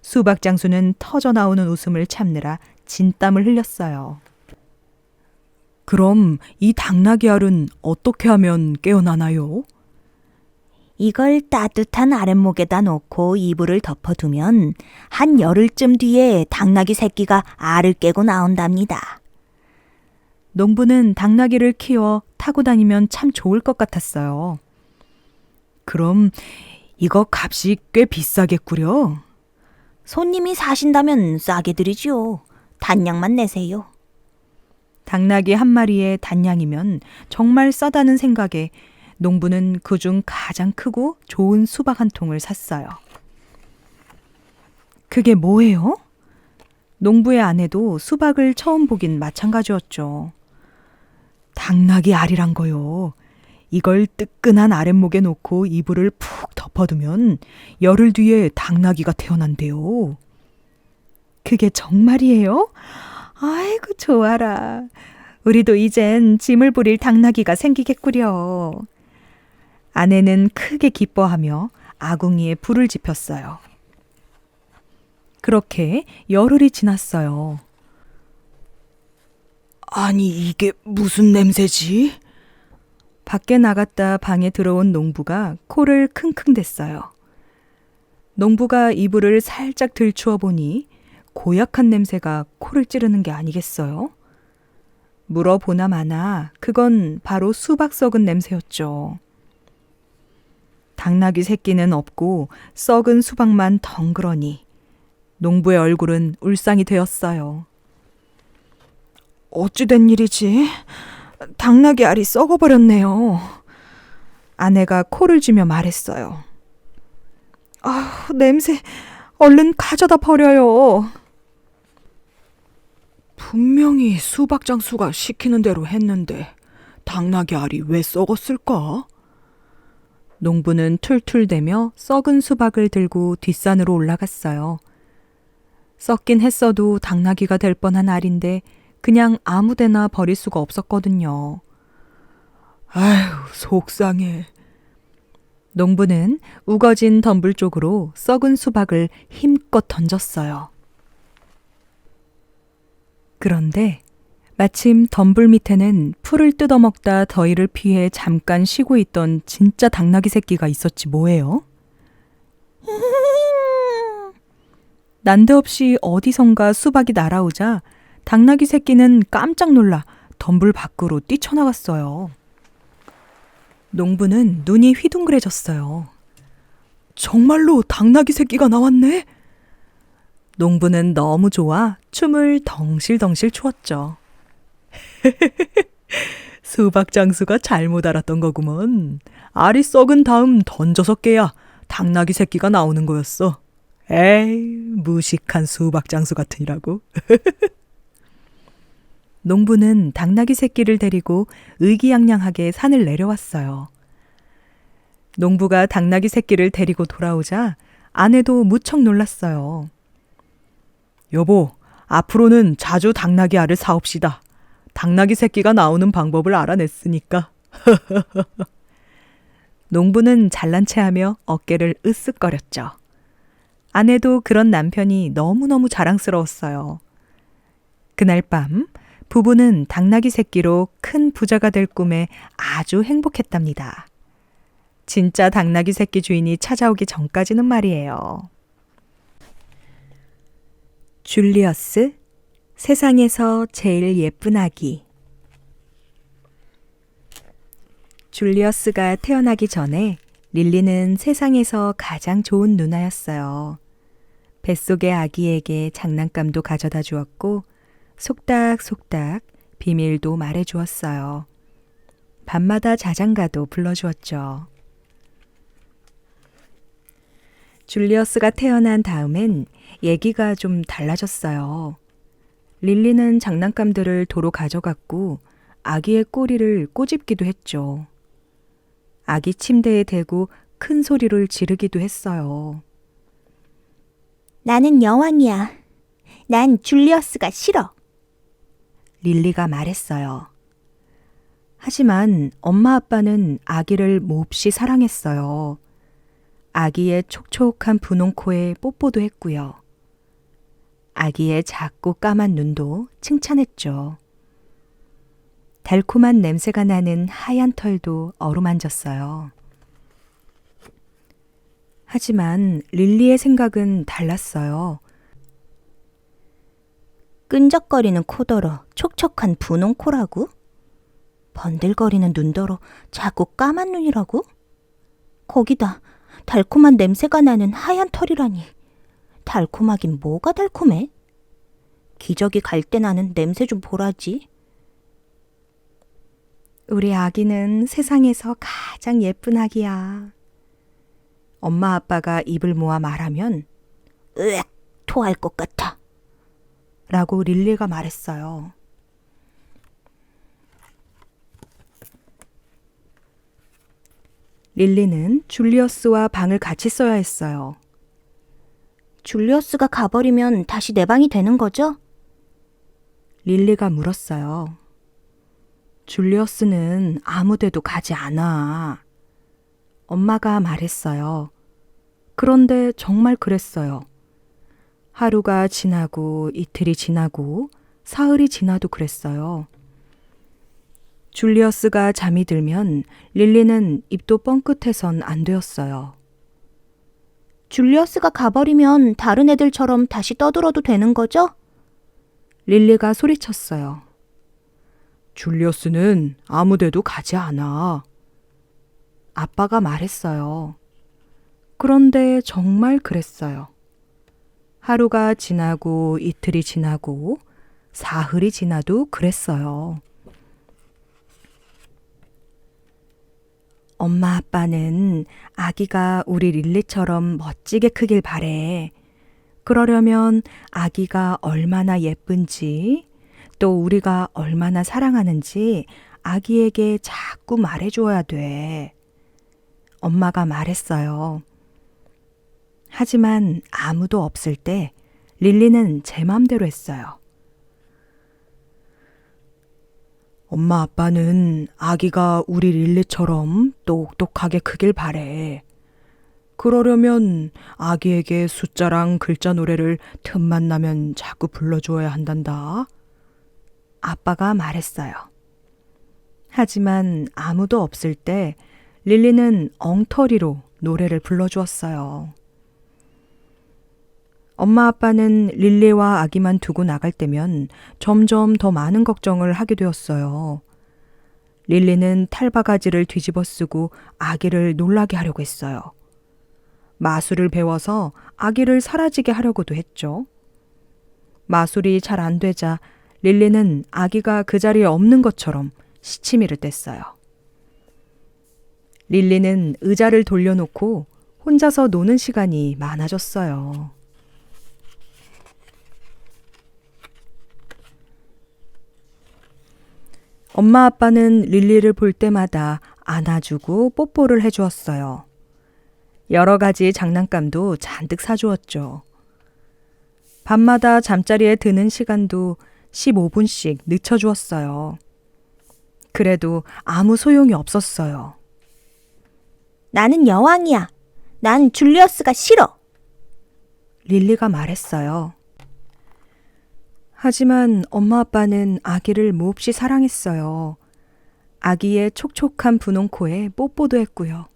수박 장수는 터져나오는 웃음을 참느라 진땀을 흘렸어요. 그럼 이 당나귀 알은 어떻게 하면 깨어나나요? 이걸 따뜻한 아랫목에다 놓고 이불을 덮어두면 한 열흘쯤 뒤에 당나귀 새끼가 알을 깨고 나온답니다. 농부는 당나귀를 키워 타고 다니면 참 좋을 것 같았어요. 그럼 이거 값이 꽤 비싸겠구려. 손님이 사신다면 싸게 드리죠. 단량만 내세요. 당나귀 한 마리의 단량이면 정말 싸다는 생각에 농부는 그중 가장 크고 좋은 수박 한 통을 샀어요. 그게 뭐예요? 농부의 아내도 수박을 처음 보긴 마찬가지였죠. 당나귀 알이란 거요. 이걸 뜨끈한 아랫목에 놓고 이불을 푹 덮어두면 열흘 뒤에 당나귀가 태어난대요. 그게 정말이에요? 아이고 좋아라. 우리도 이젠 짐을 부릴 당나귀가 생기겠구려. 아내는 크게 기뻐하며 아궁이에 불을 지폈어요. 그렇게 열흘이 지났어요. 아니 이게 무슨 냄새지? 밖에 나갔다 방에 들어온 농부가 코를 킁킁 댔어요. 농부가 이불을 살짝 들추어 보니 고약한 냄새가 코를 찌르는 게 아니겠어요? 물어보나 마나 그건 바로 수박 썩은 냄새였죠. 당나귀 새끼는 없고 썩은 수박만 덩그러니 농부의 얼굴은 울상이 되었어요. 어찌된 일이지? 당나귀 알이 썩어버렸네요. 아내가 코를 쥐며 말했어요. 아, 냄새. 얼른 가져다 버려요. 분명히 수박 장수가 시키는 대로 했는데 당나귀 알이 왜 썩었을까? 농부는 툴툴대며 썩은 수박을 들고 뒷산으로 올라갔어요. 썩긴 했어도 당나귀가 될 뻔한 알인데 그냥 아무데나 버릴 수가 없었거든요. 아휴, 속상해. 농부는 우거진 덤불 쪽으로 썩은 수박을 힘껏 던졌어요. 그런데 마침 덤불 밑에는 풀을 뜯어먹다 더위를 피해 잠깐 쉬고 있던 진짜 당나귀 새끼가 있었지 뭐예요? 난데없이 어디선가 수박이 날아오자 당나귀 새끼는 깜짝 놀라 덤불 밖으로 뛰쳐나갔어요. 농부는 눈이 휘둥그레졌어요. 정말로 당나귀 새끼가 나왔네? 농부는 너무 좋아 춤을 덩실덩실 추었죠. 수박 장수가 잘못 알았던 거구먼. 알이 썩은 다음 던져서 깨야 당나귀 새끼가 나오는 거였어. 에이, 무식한 수박 장수 같으니라고. 농부는 당나귀 새끼를 데리고 의기양양하게 산을 내려왔어요. 농부가 당나귀 새끼를 데리고 돌아오자 아내도 무척 놀랐어요. 여보, 앞으로는 자주 당나귀 알을 사옵시다. 당나귀 새끼가 나오는 방법을 알아냈으니까. 농부는 잘난 체하며 어깨를 으쓱거렸죠. 아내도 그런 남편이 너무너무 자랑스러웠어요. 그날 밤 부부는 당나귀 새끼로 큰 부자가 될 꿈에 아주 행복했답니다. 진짜 당나귀 새끼 주인이 찾아오기 전까지는 말이에요. 줄리어스, 세상에서 제일 예쁜 아기. 줄리어스가 태어나기 전에 릴리는 세상에서 가장 좋은 누나였어요. 뱃속의 아기에게 장난감도 가져다 주었고 속닥속닥 비밀도 말해주었어요. 밤마다 자장가도 불러주었죠. 줄리어스가 태어난 다음엔 얘기가 좀 달라졌어요. 릴리는 장난감들을 도로 가져갔고 아기의 꼬리를 꼬집기도 했죠. 아기 침대에 대고 큰 소리를 지르기도 했어요. 나는 여왕이야. 난 줄리어스가 싫어. 릴리가 말했어요. 하지만 엄마 아빠는 아기를 몹시 사랑했어요. 아기의 촉촉한 분홍 코에 뽀뽀도 했고요. 아기의 작고 까만 눈도 칭찬했죠. 달콤한 냄새가 나는 하얀 털도 어루만졌어요. 하지만 릴리의 생각은 달랐어요. 끈적거리는 코더러 촉촉한 분홍 코라고? 번들거리는 눈더러 작고 까만 눈이라고? 거기다 달콤한 냄새가 나는 하얀 털이라니. 달콤하긴 뭐가 달콤해? 기저귀 갈 때 나는 냄새 좀 보라지. 우리 아기는 세상에서 가장 예쁜 아기야. 엄마 아빠가 입을 모아 말하면 으악, 토할 것 같아. 라고 릴리가 말했어요. 릴리는 줄리어스와 방을 같이 써야 했어요. 줄리어스가 가버리면 다시 내 방이 되는 거죠? 릴리가 물었어요. 줄리어스는 아무 데도 가지 않아. 엄마가 말했어요. 그런데 정말 그랬어요. 하루가 지나고 이틀이 지나고 사흘이 지나도 그랬어요. 줄리어스가 잠이 들면 릴리는 입도 뻥끗해선 안 되었어요. 줄리어스가 가버리면 다른 애들처럼 다시 떠들어도 되는 거죠? 릴리가 소리쳤어요. 줄리어스는 아무 데도 가지 않아. 아빠가 말했어요. 그런데 정말 그랬어요. 하루가 지나고 이틀이 지나고 사흘이 지나도 그랬어요. 엄마 아빠는 아기가 우리 릴리처럼 멋지게 크길 바래. 그러려면 아기가 얼마나 예쁜지, 또 우리가 얼마나 사랑하는지 아기에게 자꾸 말해줘야 돼. 엄마가 말했어요. 하지만 아무도 없을 때 릴리는 제 맘대로 했어요. 엄마 아빠는 아기가 우리 릴리처럼 똑똑하게 크길 바래. 그러려면 아기에게 숫자랑 글자 노래를 틈만 나면 자꾸 불러줘야 한단다. 아빠가 말했어요. 하지만 아무도 없을 때 릴리는 엉터리로 노래를 불러주었어요. 엄마 아빠는 릴리와 아기만 두고 나갈 때면 점점 더 많은 걱정을 하게 되었어요. 릴리는 탈바가지를 뒤집어 쓰고 아기를 놀라게 하려고 했어요. 마술을 배워서 아기를 사라지게 하려고도 했죠. 마술이 잘 안 되자 릴리는 아기가 그 자리에 없는 것처럼 시치미를 뗐어요. 릴리는 의자를 돌려놓고 혼자서 노는 시간이 많아졌어요. 엄마 아빠는 릴리를 볼 때마다 안아주고 뽀뽀를 해주었어요. 여러 가지 장난감도 잔뜩 사주었죠. 밤마다 잠자리에 드는 시간도 15분씩 늦춰주었어요. 그래도 아무 소용이 없었어요. 나는 여왕이야. 난 줄리어스가 싫어. 릴리가 말했어요. 하지만 엄마 아빠는 아기를 몹시 사랑했어요. 아기의 촉촉한 분홍 코에 뽀뽀도 했고요.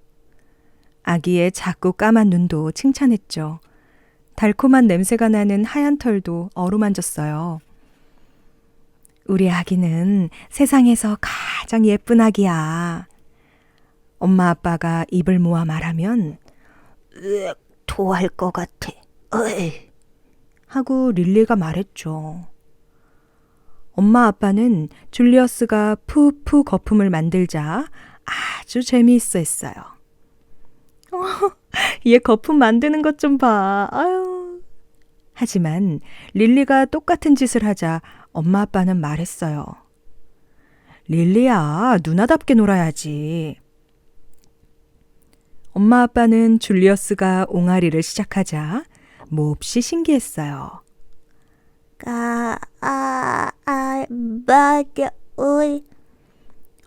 아기의 작고 까만 눈도 칭찬했죠. 달콤한 냄새가 나는 하얀 털도 어루만졌어요. 우리 아기는 세상에서 가장 예쁜 아기야. 엄마 아빠가 입을 모아 말하면 토할 것 같아. 어이. 하고 릴리가 말했죠. 엄마 아빠는 줄리어스가 푸푸 거품을 만들자 아주 재미있어 했어요. 얘 거품 만드는 것 좀 봐. 아유. 하지만 릴리가 똑같은 짓을 하자 엄마 아빠는 말했어요. 릴리야, 누나답게 놀아야지. 엄마 아빠는 줄리어스가 옹알이를 시작하자 몹시 신기했어요. 맞아,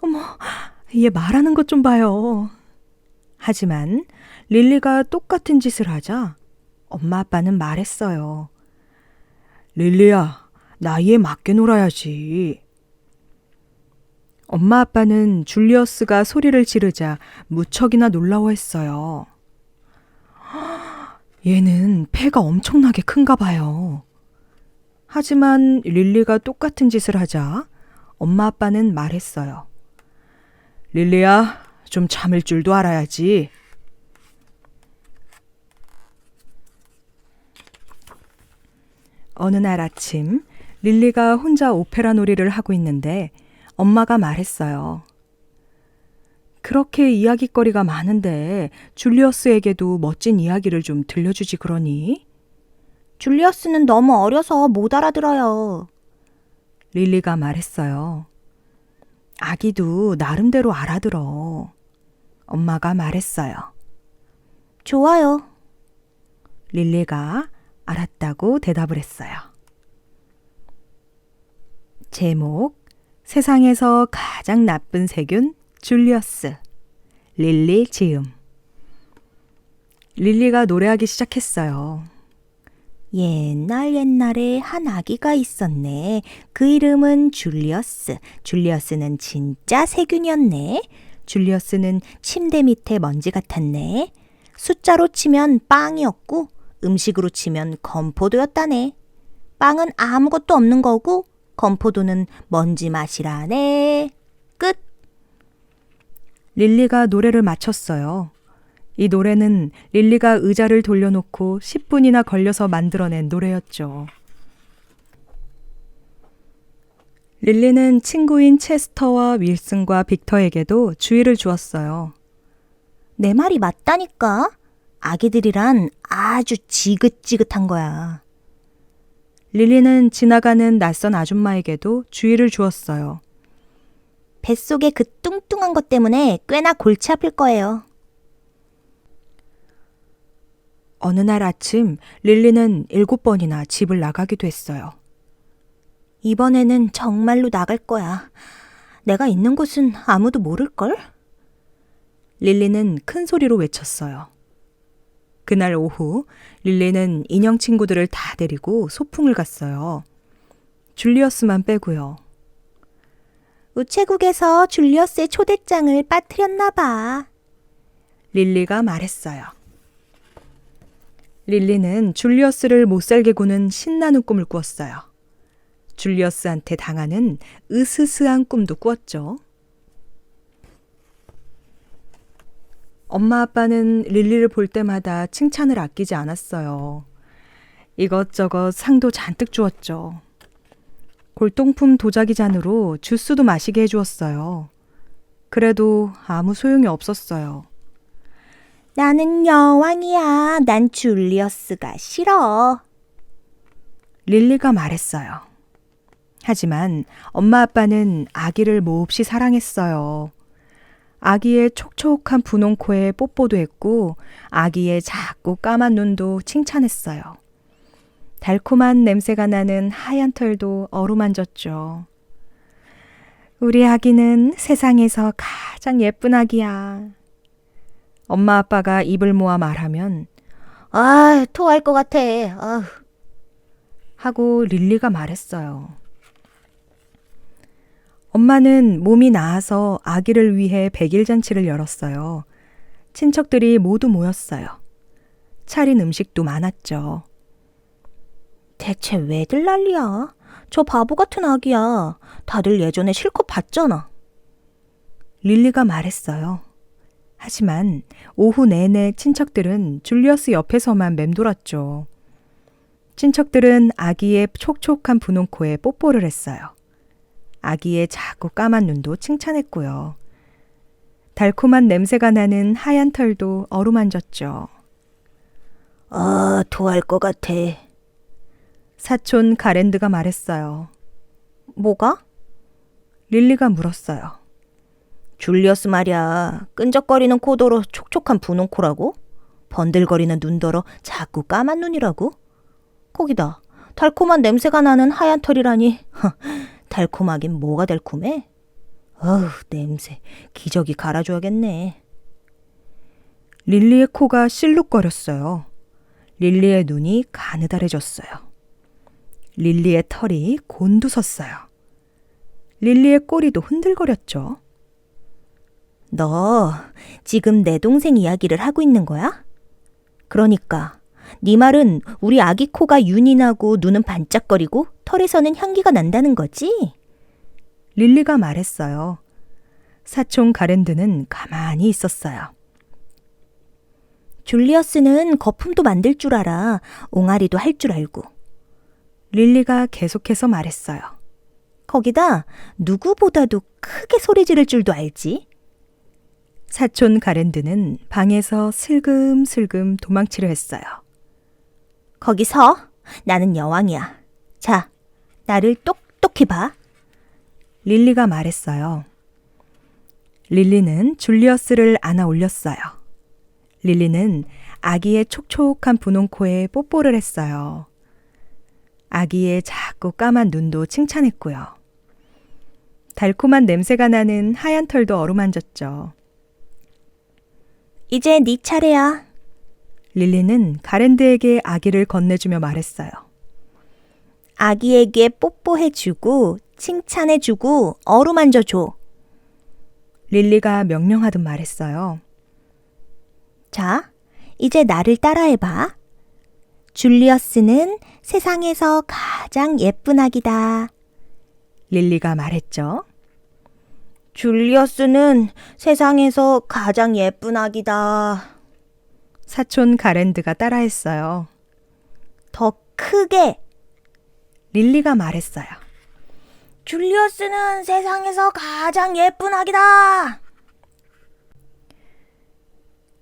어머, 얘 말하는 것 좀 봐요. 하지만 릴리가 똑같은 짓을 하자 엄마 아빠는 말했어요. 릴리야, 나이에 맞게 놀아야지. 엄마 아빠는 줄리어스가 소리를 지르자 무척이나 놀라워했어요. 얘는 폐가 엄청나게 큰가 봐요. 하지만 릴리가 똑같은 짓을 하자 엄마 아빠는 말했어요. 릴리야, 좀 참을 줄도 알아야지. 어느 날 아침 릴리가 혼자 오페라 놀이를 하고 있는데 엄마가 말했어요. 그렇게 이야깃거리가 많은데 줄리어스에게도 멋진 이야기를 좀 들려주지 그러니? 줄리어스는 너무 어려서 못 알아들어요. 릴리가 말했어요. 아기도 나름대로 알아들어. 엄마가 말했어요. 좋아요. 릴리가 알았다고 대답을 했어요. 제목, 세상에서 가장 나쁜 세균 줄리어스. 릴리 지음. 릴리가 노래하기 시작했어요. 옛날에 한 아기가 있었네. 그 이름은 줄리어스. 줄리어스는 진짜 세균이었네. 줄리어스는 침대 밑에 먼지 같았네. 숫자로 치면 빵이었고 음식으로 치면 건포도였다네. 빵은 아무것도 없는 거고 건포도는 먼지 맛이라네. 끝. 릴리가 노래를 마쳤어요. 이 노래는 릴리가 의자를 돌려놓고 10분이나 걸려서 만들어낸 노래였죠. 릴리는 친구인 체스터와 윌슨과 빅터에게도 주의를 주었어요. 내 말이 맞다니까. 아기들이란 아주 지긋지긋한 거야. 릴리는 지나가는 낯선 아줌마에게도 주의를 주었어요. 뱃속에 그 뚱뚱한 것 때문에 꽤나 골치 아플 거예요. 어느 날 아침 릴리는 7번이나 집을 나가기도 했어요. 이번에는 정말로 나갈 거야. 내가 있는 곳은 아무도 모를걸? 릴리는 큰 소리로 외쳤어요. 그날 오후 릴리는 인형 친구들을 다 데리고 소풍을 갔어요. 줄리어스만 빼고요. 우체국에서 줄리어스의 초대장을 빠뜨렸나 봐. 릴리가 말했어요. 릴리는 줄리어스를 못살게 구는 신나는 꿈을 꾸었어요. 줄리어스한테 당하는 으스스한 꿈도 꾸었죠. 엄마 아빠는 릴리를 볼 때마다 칭찬을 아끼지 않았어요. 이것저것 상도 잔뜩 주었죠. 골동품 도자기 잔으로 주스도 마시게 해주었어요. 그래도 아무 소용이 없었어요. 나는 여왕이야. 난 줄리어스가 싫어. 릴리가 말했어요. 하지만 엄마 아빠는 아기를 몹시 사랑했어요. 아기의 촉촉한 분홍 코에 뽀뽀도 했고 아기의 작고 까만 눈도 칭찬했어요. 달콤한 냄새가 나는 하얀 털도 어루만졌죠. 우리 아기는 세상에서 가장 예쁜 아기야. 엄마 아빠가 입을 모아 말하면 아, 토할 것 같아. 아휴. 하고 릴리가 말했어요. 엄마는 몸이 나아서 아기를 위해 백일잔치를 열었어요. 친척들이 모두 모였어요. 차린 음식도 많았죠. 대체 왜들 난리야? 저 바보 같은 아기야. 다들 예전에 실컷 봤잖아. 릴리가 말했어요. 하지만 오후 내내 친척들은 줄리어스 옆에서만 맴돌았죠. 친척들은 아기의 촉촉한 분홍 코에 뽀뽀를 했어요. 아기의 작고 까만 눈도 칭찬했고요. 달콤한 냄새가 나는 하얀 털도 어루만졌죠. 아, 토할 것 같아. 사촌 가랜드가 말했어요. 뭐가? 릴리가 물었어요. 줄리어스 말이야. 끈적거리는 코더러 촉촉한 분홍 코라고? 번들거리는 눈더러 자꾸 까만 눈이라고? 거기다 달콤한 냄새가 나는 하얀 털이라니. 달콤하긴 뭐가 달콤해? 어우, 냄새. 기저귀 갈아줘야겠네. 릴리의 코가 실룩거렸어요. 릴리의 눈이 가느다래졌어요. 릴리의 털이 곤두섰어요. 릴리의 꼬리도 흔들거렸죠. 너 지금 내 동생 이야기를 하고 있는 거야? 그러니까 네 말은 우리 아기 코가 윤이 나고 눈은 반짝거리고 털에서는 향기가 난다는 거지? 릴리가 말했어요. 사촌 가랜드는 가만히 있었어요. 줄리어스는 거품도 만들 줄 알아. 옹알이도 할 줄 알고. 릴리가 계속해서 말했어요. 거기다 누구보다도 크게 소리 지를 줄도 알지? 사촌 가랜드는 방에서 슬금슬금 도망치려 했어요. 거기서 나는 여왕이야. 자, 나를 똑똑히 봐. 릴리가 말했어요. 릴리는 줄리어스를 안아 올렸어요. 릴리는 아기의 촉촉한 분홍 코에 뽀뽀를 했어요. 아기의 작고 까만 눈도 칭찬했고요. 달콤한 냄새가 나는 하얀 털도 어루만졌죠. 이제 네 차례야. 릴리는 가랜드에게 아기를 건네주며 말했어요. 아기에게 뽀뽀해주고 칭찬해주고 어루만져줘. 릴리가 명령하듯 말했어요. 자, 이제 나를 따라해봐. 줄리어스는 세상에서 가장 예쁜 아기다. 릴리가 말했죠. 줄리어스는 세상에서 가장 예쁜 아기다. 사촌 가랜드가 따라했어요. 더 크게. 릴리가 말했어요. 줄리어스는 세상에서 가장 예쁜 아기다.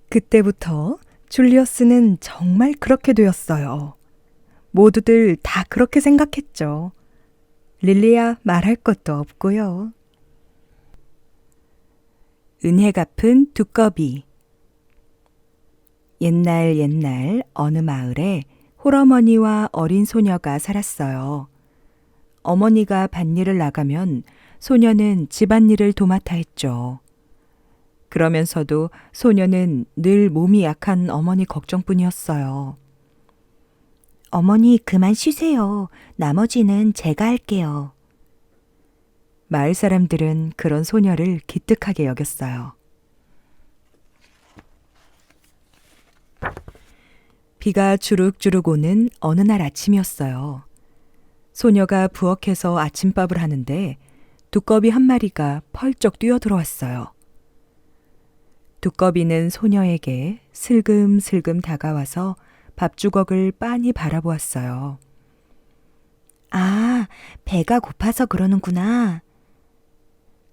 그때부터 줄리어스는 정말 그렇게 되었어요. 모두들 다 그렇게 생각했죠. 릴리야 말할 것도 없고요. 은혜 갚은 두꺼비. 옛날 어느 마을에 홀어머니와 어린 소녀가 살았어요. 어머니가 밭일을 나가면 소녀는 집안일을 도맡아 했죠. 그러면서도 소녀는 늘 몸이 약한 어머니 걱정뿐이었어요. 어머니 그만 쉬세요. 나머지는 제가 할게요. 마을 사람들은 그런 소녀를 기특하게 여겼어요. 비가 주룩주룩 오는 어느 날 아침이었어요. 소녀가 부엌에서 아침밥을 하는데 두꺼비 한 마리가 펄쩍 뛰어들어왔어요. 두꺼비는 소녀에게 슬금슬금 다가와서 밥주걱을 빤히 바라보았어요. 아, 배가 고파서 그러는구나.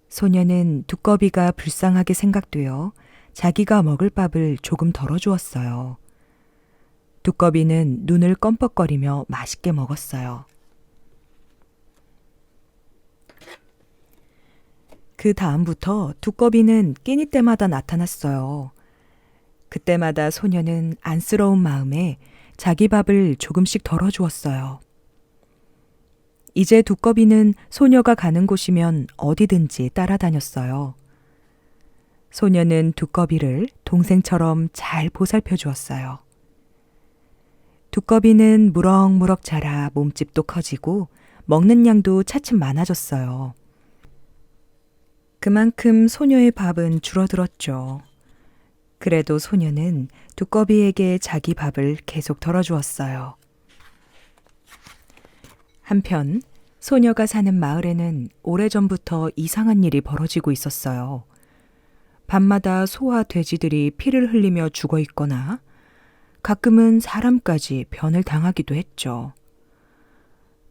소녀는 두꺼비가 불쌍하게 생각되어 자기가 먹을 밥을 조금 덜어주었어요. 두꺼비는 눈을 껌뻑거리며 맛있게 먹었어요. 그 다음부터 두꺼비는 끼니 때마다 나타났어요. 그때마다 소녀는 안쓰러운 마음에 자기 밥을 조금씩 덜어주었어요. 이제 두꺼비는 소녀가 가는 곳이면 어디든지 따라다녔어요. 소녀는 두꺼비를 동생처럼 잘 보살펴 주었어요. 두꺼비는 무럭무럭 자라 몸집도 커지고 먹는 양도 차츰 많아졌어요. 그만큼 소녀의 밥은 줄어들었죠. 그래도 소녀는 두꺼비에게 자기 밥을 계속 덜어주었어요. 한편 소녀가 사는 마을에는 오래전부터 이상한 일이 벌어지고 있었어요. 밤마다 소와 돼지들이 피를 흘리며 죽어 있거나 가끔은 사람까지 변을 당하기도 했죠.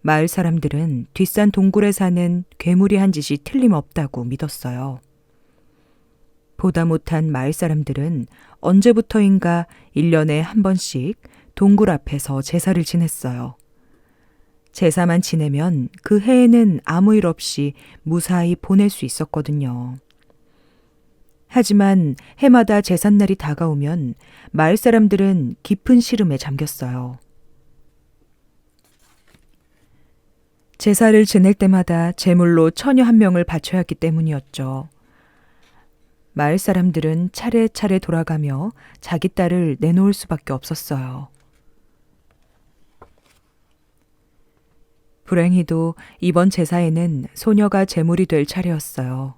마을 사람들은 뒷산 동굴에 사는 괴물이 한 짓이 틀림없다고 믿었어요. 보다 못한 마을 사람들은 언제부터인가 1년에 한 번씩 동굴 앞에서 제사를 지냈어요. 제사만 지내면 그 해에는 아무 일 없이 무사히 보낼 수 있었거든요. 하지만 해마다 제삿날이 다가오면 마을 사람들은 깊은 시름에 잠겼어요. 제사를 지낼 때마다 제물로 처녀 한 명을 바쳐야 했기 때문이었죠. 마을 사람들은 차례차례 돌아가며 자기 딸을 내놓을 수밖에 없었어요. 불행히도 이번 제사에는 소녀가 제물이 될 차례였어요.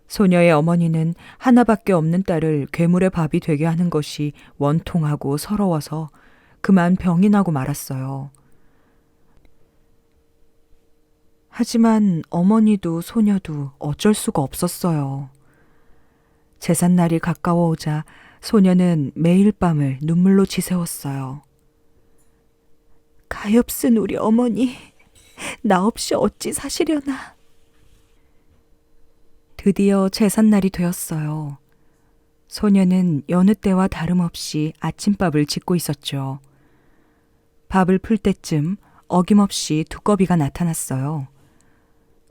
소녀의 어머니는 하나밖에 없는 딸을 괴물의 밥이 되게 하는 것이 원통하고 서러워서 그만 병이 나고 말았어요. 하지만 어머니도 소녀도 어쩔 수가 없었어요. 제삿날이 가까워오자 소녀는 매일 밤을 눈물로 지새웠어요. 가엾은 우리 어머니, 나 없이 어찌 사시려나. 드디어 제삿날이 되었어요. 소녀는 여느 때와 다름없이 아침밥을 짓고 있었죠. 밥을 풀 때쯤 어김없이 두꺼비가 나타났어요.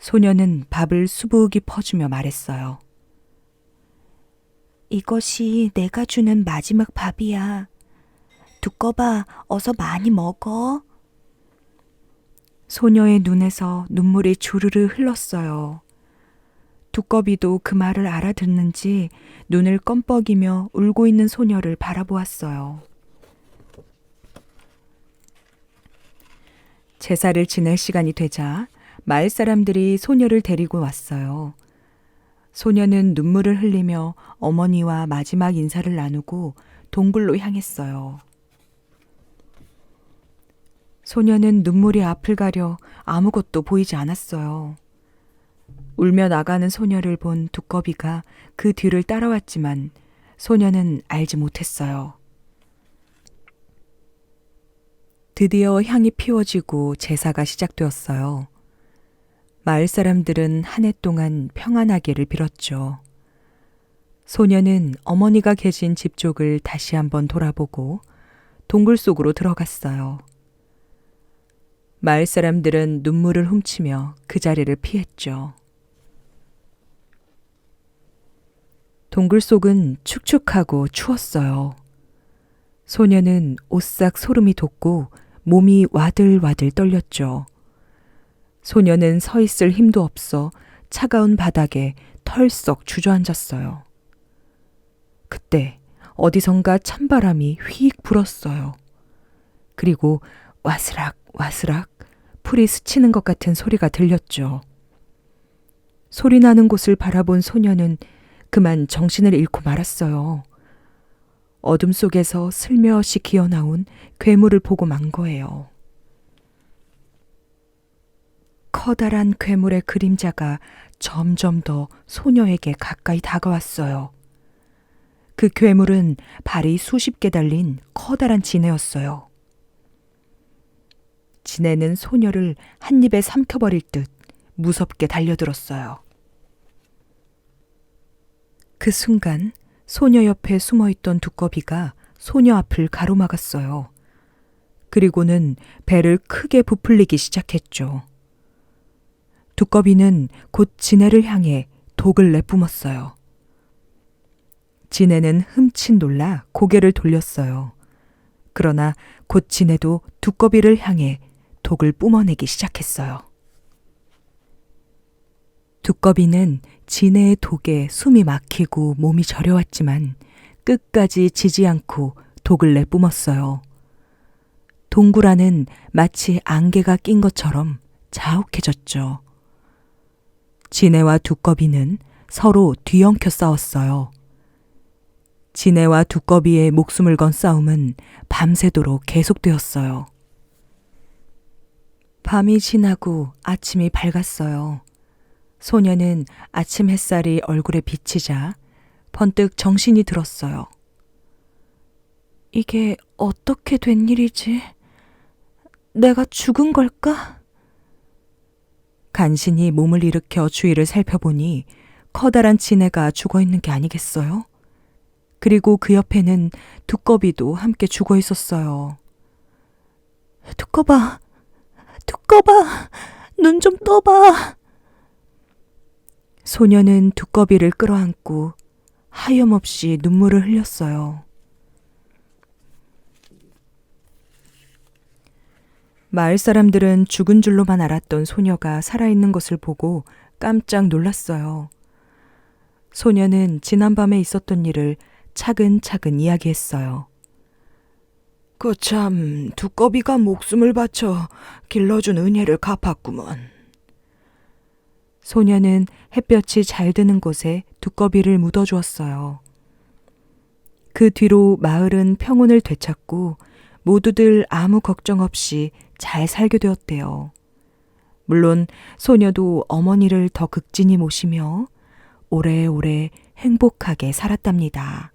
소녀는 밥을 수북이 퍼주며 말했어요. 이것이 내가 주는 마지막 밥이야. 두꺼봐, 어서 많이 먹어. 소녀의 눈에서 눈물이 주르르 흘렀어요. 두꺼비도 그 말을 알아듣는지 눈을 껌뻑이며 울고 있는 소녀를 바라보았어요. 제사를 지낼 시간이 되자 마을 사람들이 소녀를 데리고 왔어요. 소녀는 눈물을 흘리며 어머니와 마지막 인사를 나누고 동굴로 향했어요. 소녀는 눈물이 앞을 가려 아무것도 보이지 않았어요. 울며 나가는 소녀를 본 두꺼비가 그 뒤를 따라왔지만 소녀는 알지 못했어요. 드디어 향이 피워지고 제사가 시작되었어요. 마을 사람들은 한 해 동안 평안하기를 빌었죠. 소녀는 어머니가 계신 집 쪽을 다시 한번 돌아보고 동굴 속으로 들어갔어요. 마을 사람들은 눈물을 훔치며 그 자리를 피했죠. 동굴 속은 축축하고 추웠어요. 소녀는 오싹 소름이 돋고 몸이 와들와들 떨렸죠. 소녀는 서 있을 힘도 없어 차가운 바닥에 털썩 주저앉았어요. 그때 어디선가 찬바람이 휙 불었어요. 그리고 와스락 와스락 풀이 스치는 것 같은 소리가 들렸죠. 소리 나는 곳을 바라본 소녀는 그만 정신을 잃고 말았어요. 어둠 속에서 슬며시 기어나온 괴물을 보고 만 거예요. 커다란 괴물의 그림자가 점점 더 소녀에게 가까이 다가왔어요. 그 괴물은 발이 수십 개 달린 커다란 지네였어요. 지네는 소녀를 한 입에 삼켜버릴 듯 무섭게 달려들었어요. 그 순간 소녀 옆에 숨어있던 두꺼비가 소녀 앞을 가로막았어요. 그리고는 배를 크게 부풀리기 시작했죠. 두꺼비는 곧 지네를 향해 독을 내뿜었어요. 지네는 흠칫 놀라 고개를 돌렸어요. 그러나 곧 지네도 두꺼비를 향해 독을 뿜어내기 시작했어요. 두꺼비는 지네의 독에 숨이 막히고 몸이 저려왔지만 끝까지 지지 않고 독을 내뿜었어요. 동굴 안은 마치 안개가 낀 것처럼 자욱해졌죠. 지네와 두꺼비는 서로 뒤엉켜 싸웠어요. 지네와 두꺼비의 목숨을 건 싸움은 밤새도록 계속되었어요. 밤이 지나고 아침이 밝았어요. 소녀는 아침 햇살이 얼굴에 비치자 번뜩 정신이 들었어요. 이게 어떻게 된 일이지? 내가 죽은 걸까? 간신히 몸을 일으켜 주위를 살펴보니 커다란 지네가 죽어 있는 게 아니겠어요? 그리고 그 옆에는 두꺼비도 함께 죽어 있었어요. 두꺼봐, 두꺼봐, 눈 좀 떠봐. 소녀는 두꺼비를 끌어안고 하염없이 눈물을 흘렸어요. 마을 사람들은 죽은 줄로만 알았던 소녀가 살아있는 것을 보고 깜짝 놀랐어요. 소녀는 지난밤에 있었던 일을 차근차근 이야기했어요. 그참 두꺼비가 목숨을 바쳐 길러준 은혜를 갚았구먼. 소녀는 햇볕이 잘 드는 곳에 두꺼비를 묻어주었어요. 그 뒤로 마을은 평온을 되찾고 모두들 아무 걱정 없이 잘 살게 되었대요. 물론 소녀도 어머니를 더 극진히 모시며 오래오래 행복하게 살았답니다.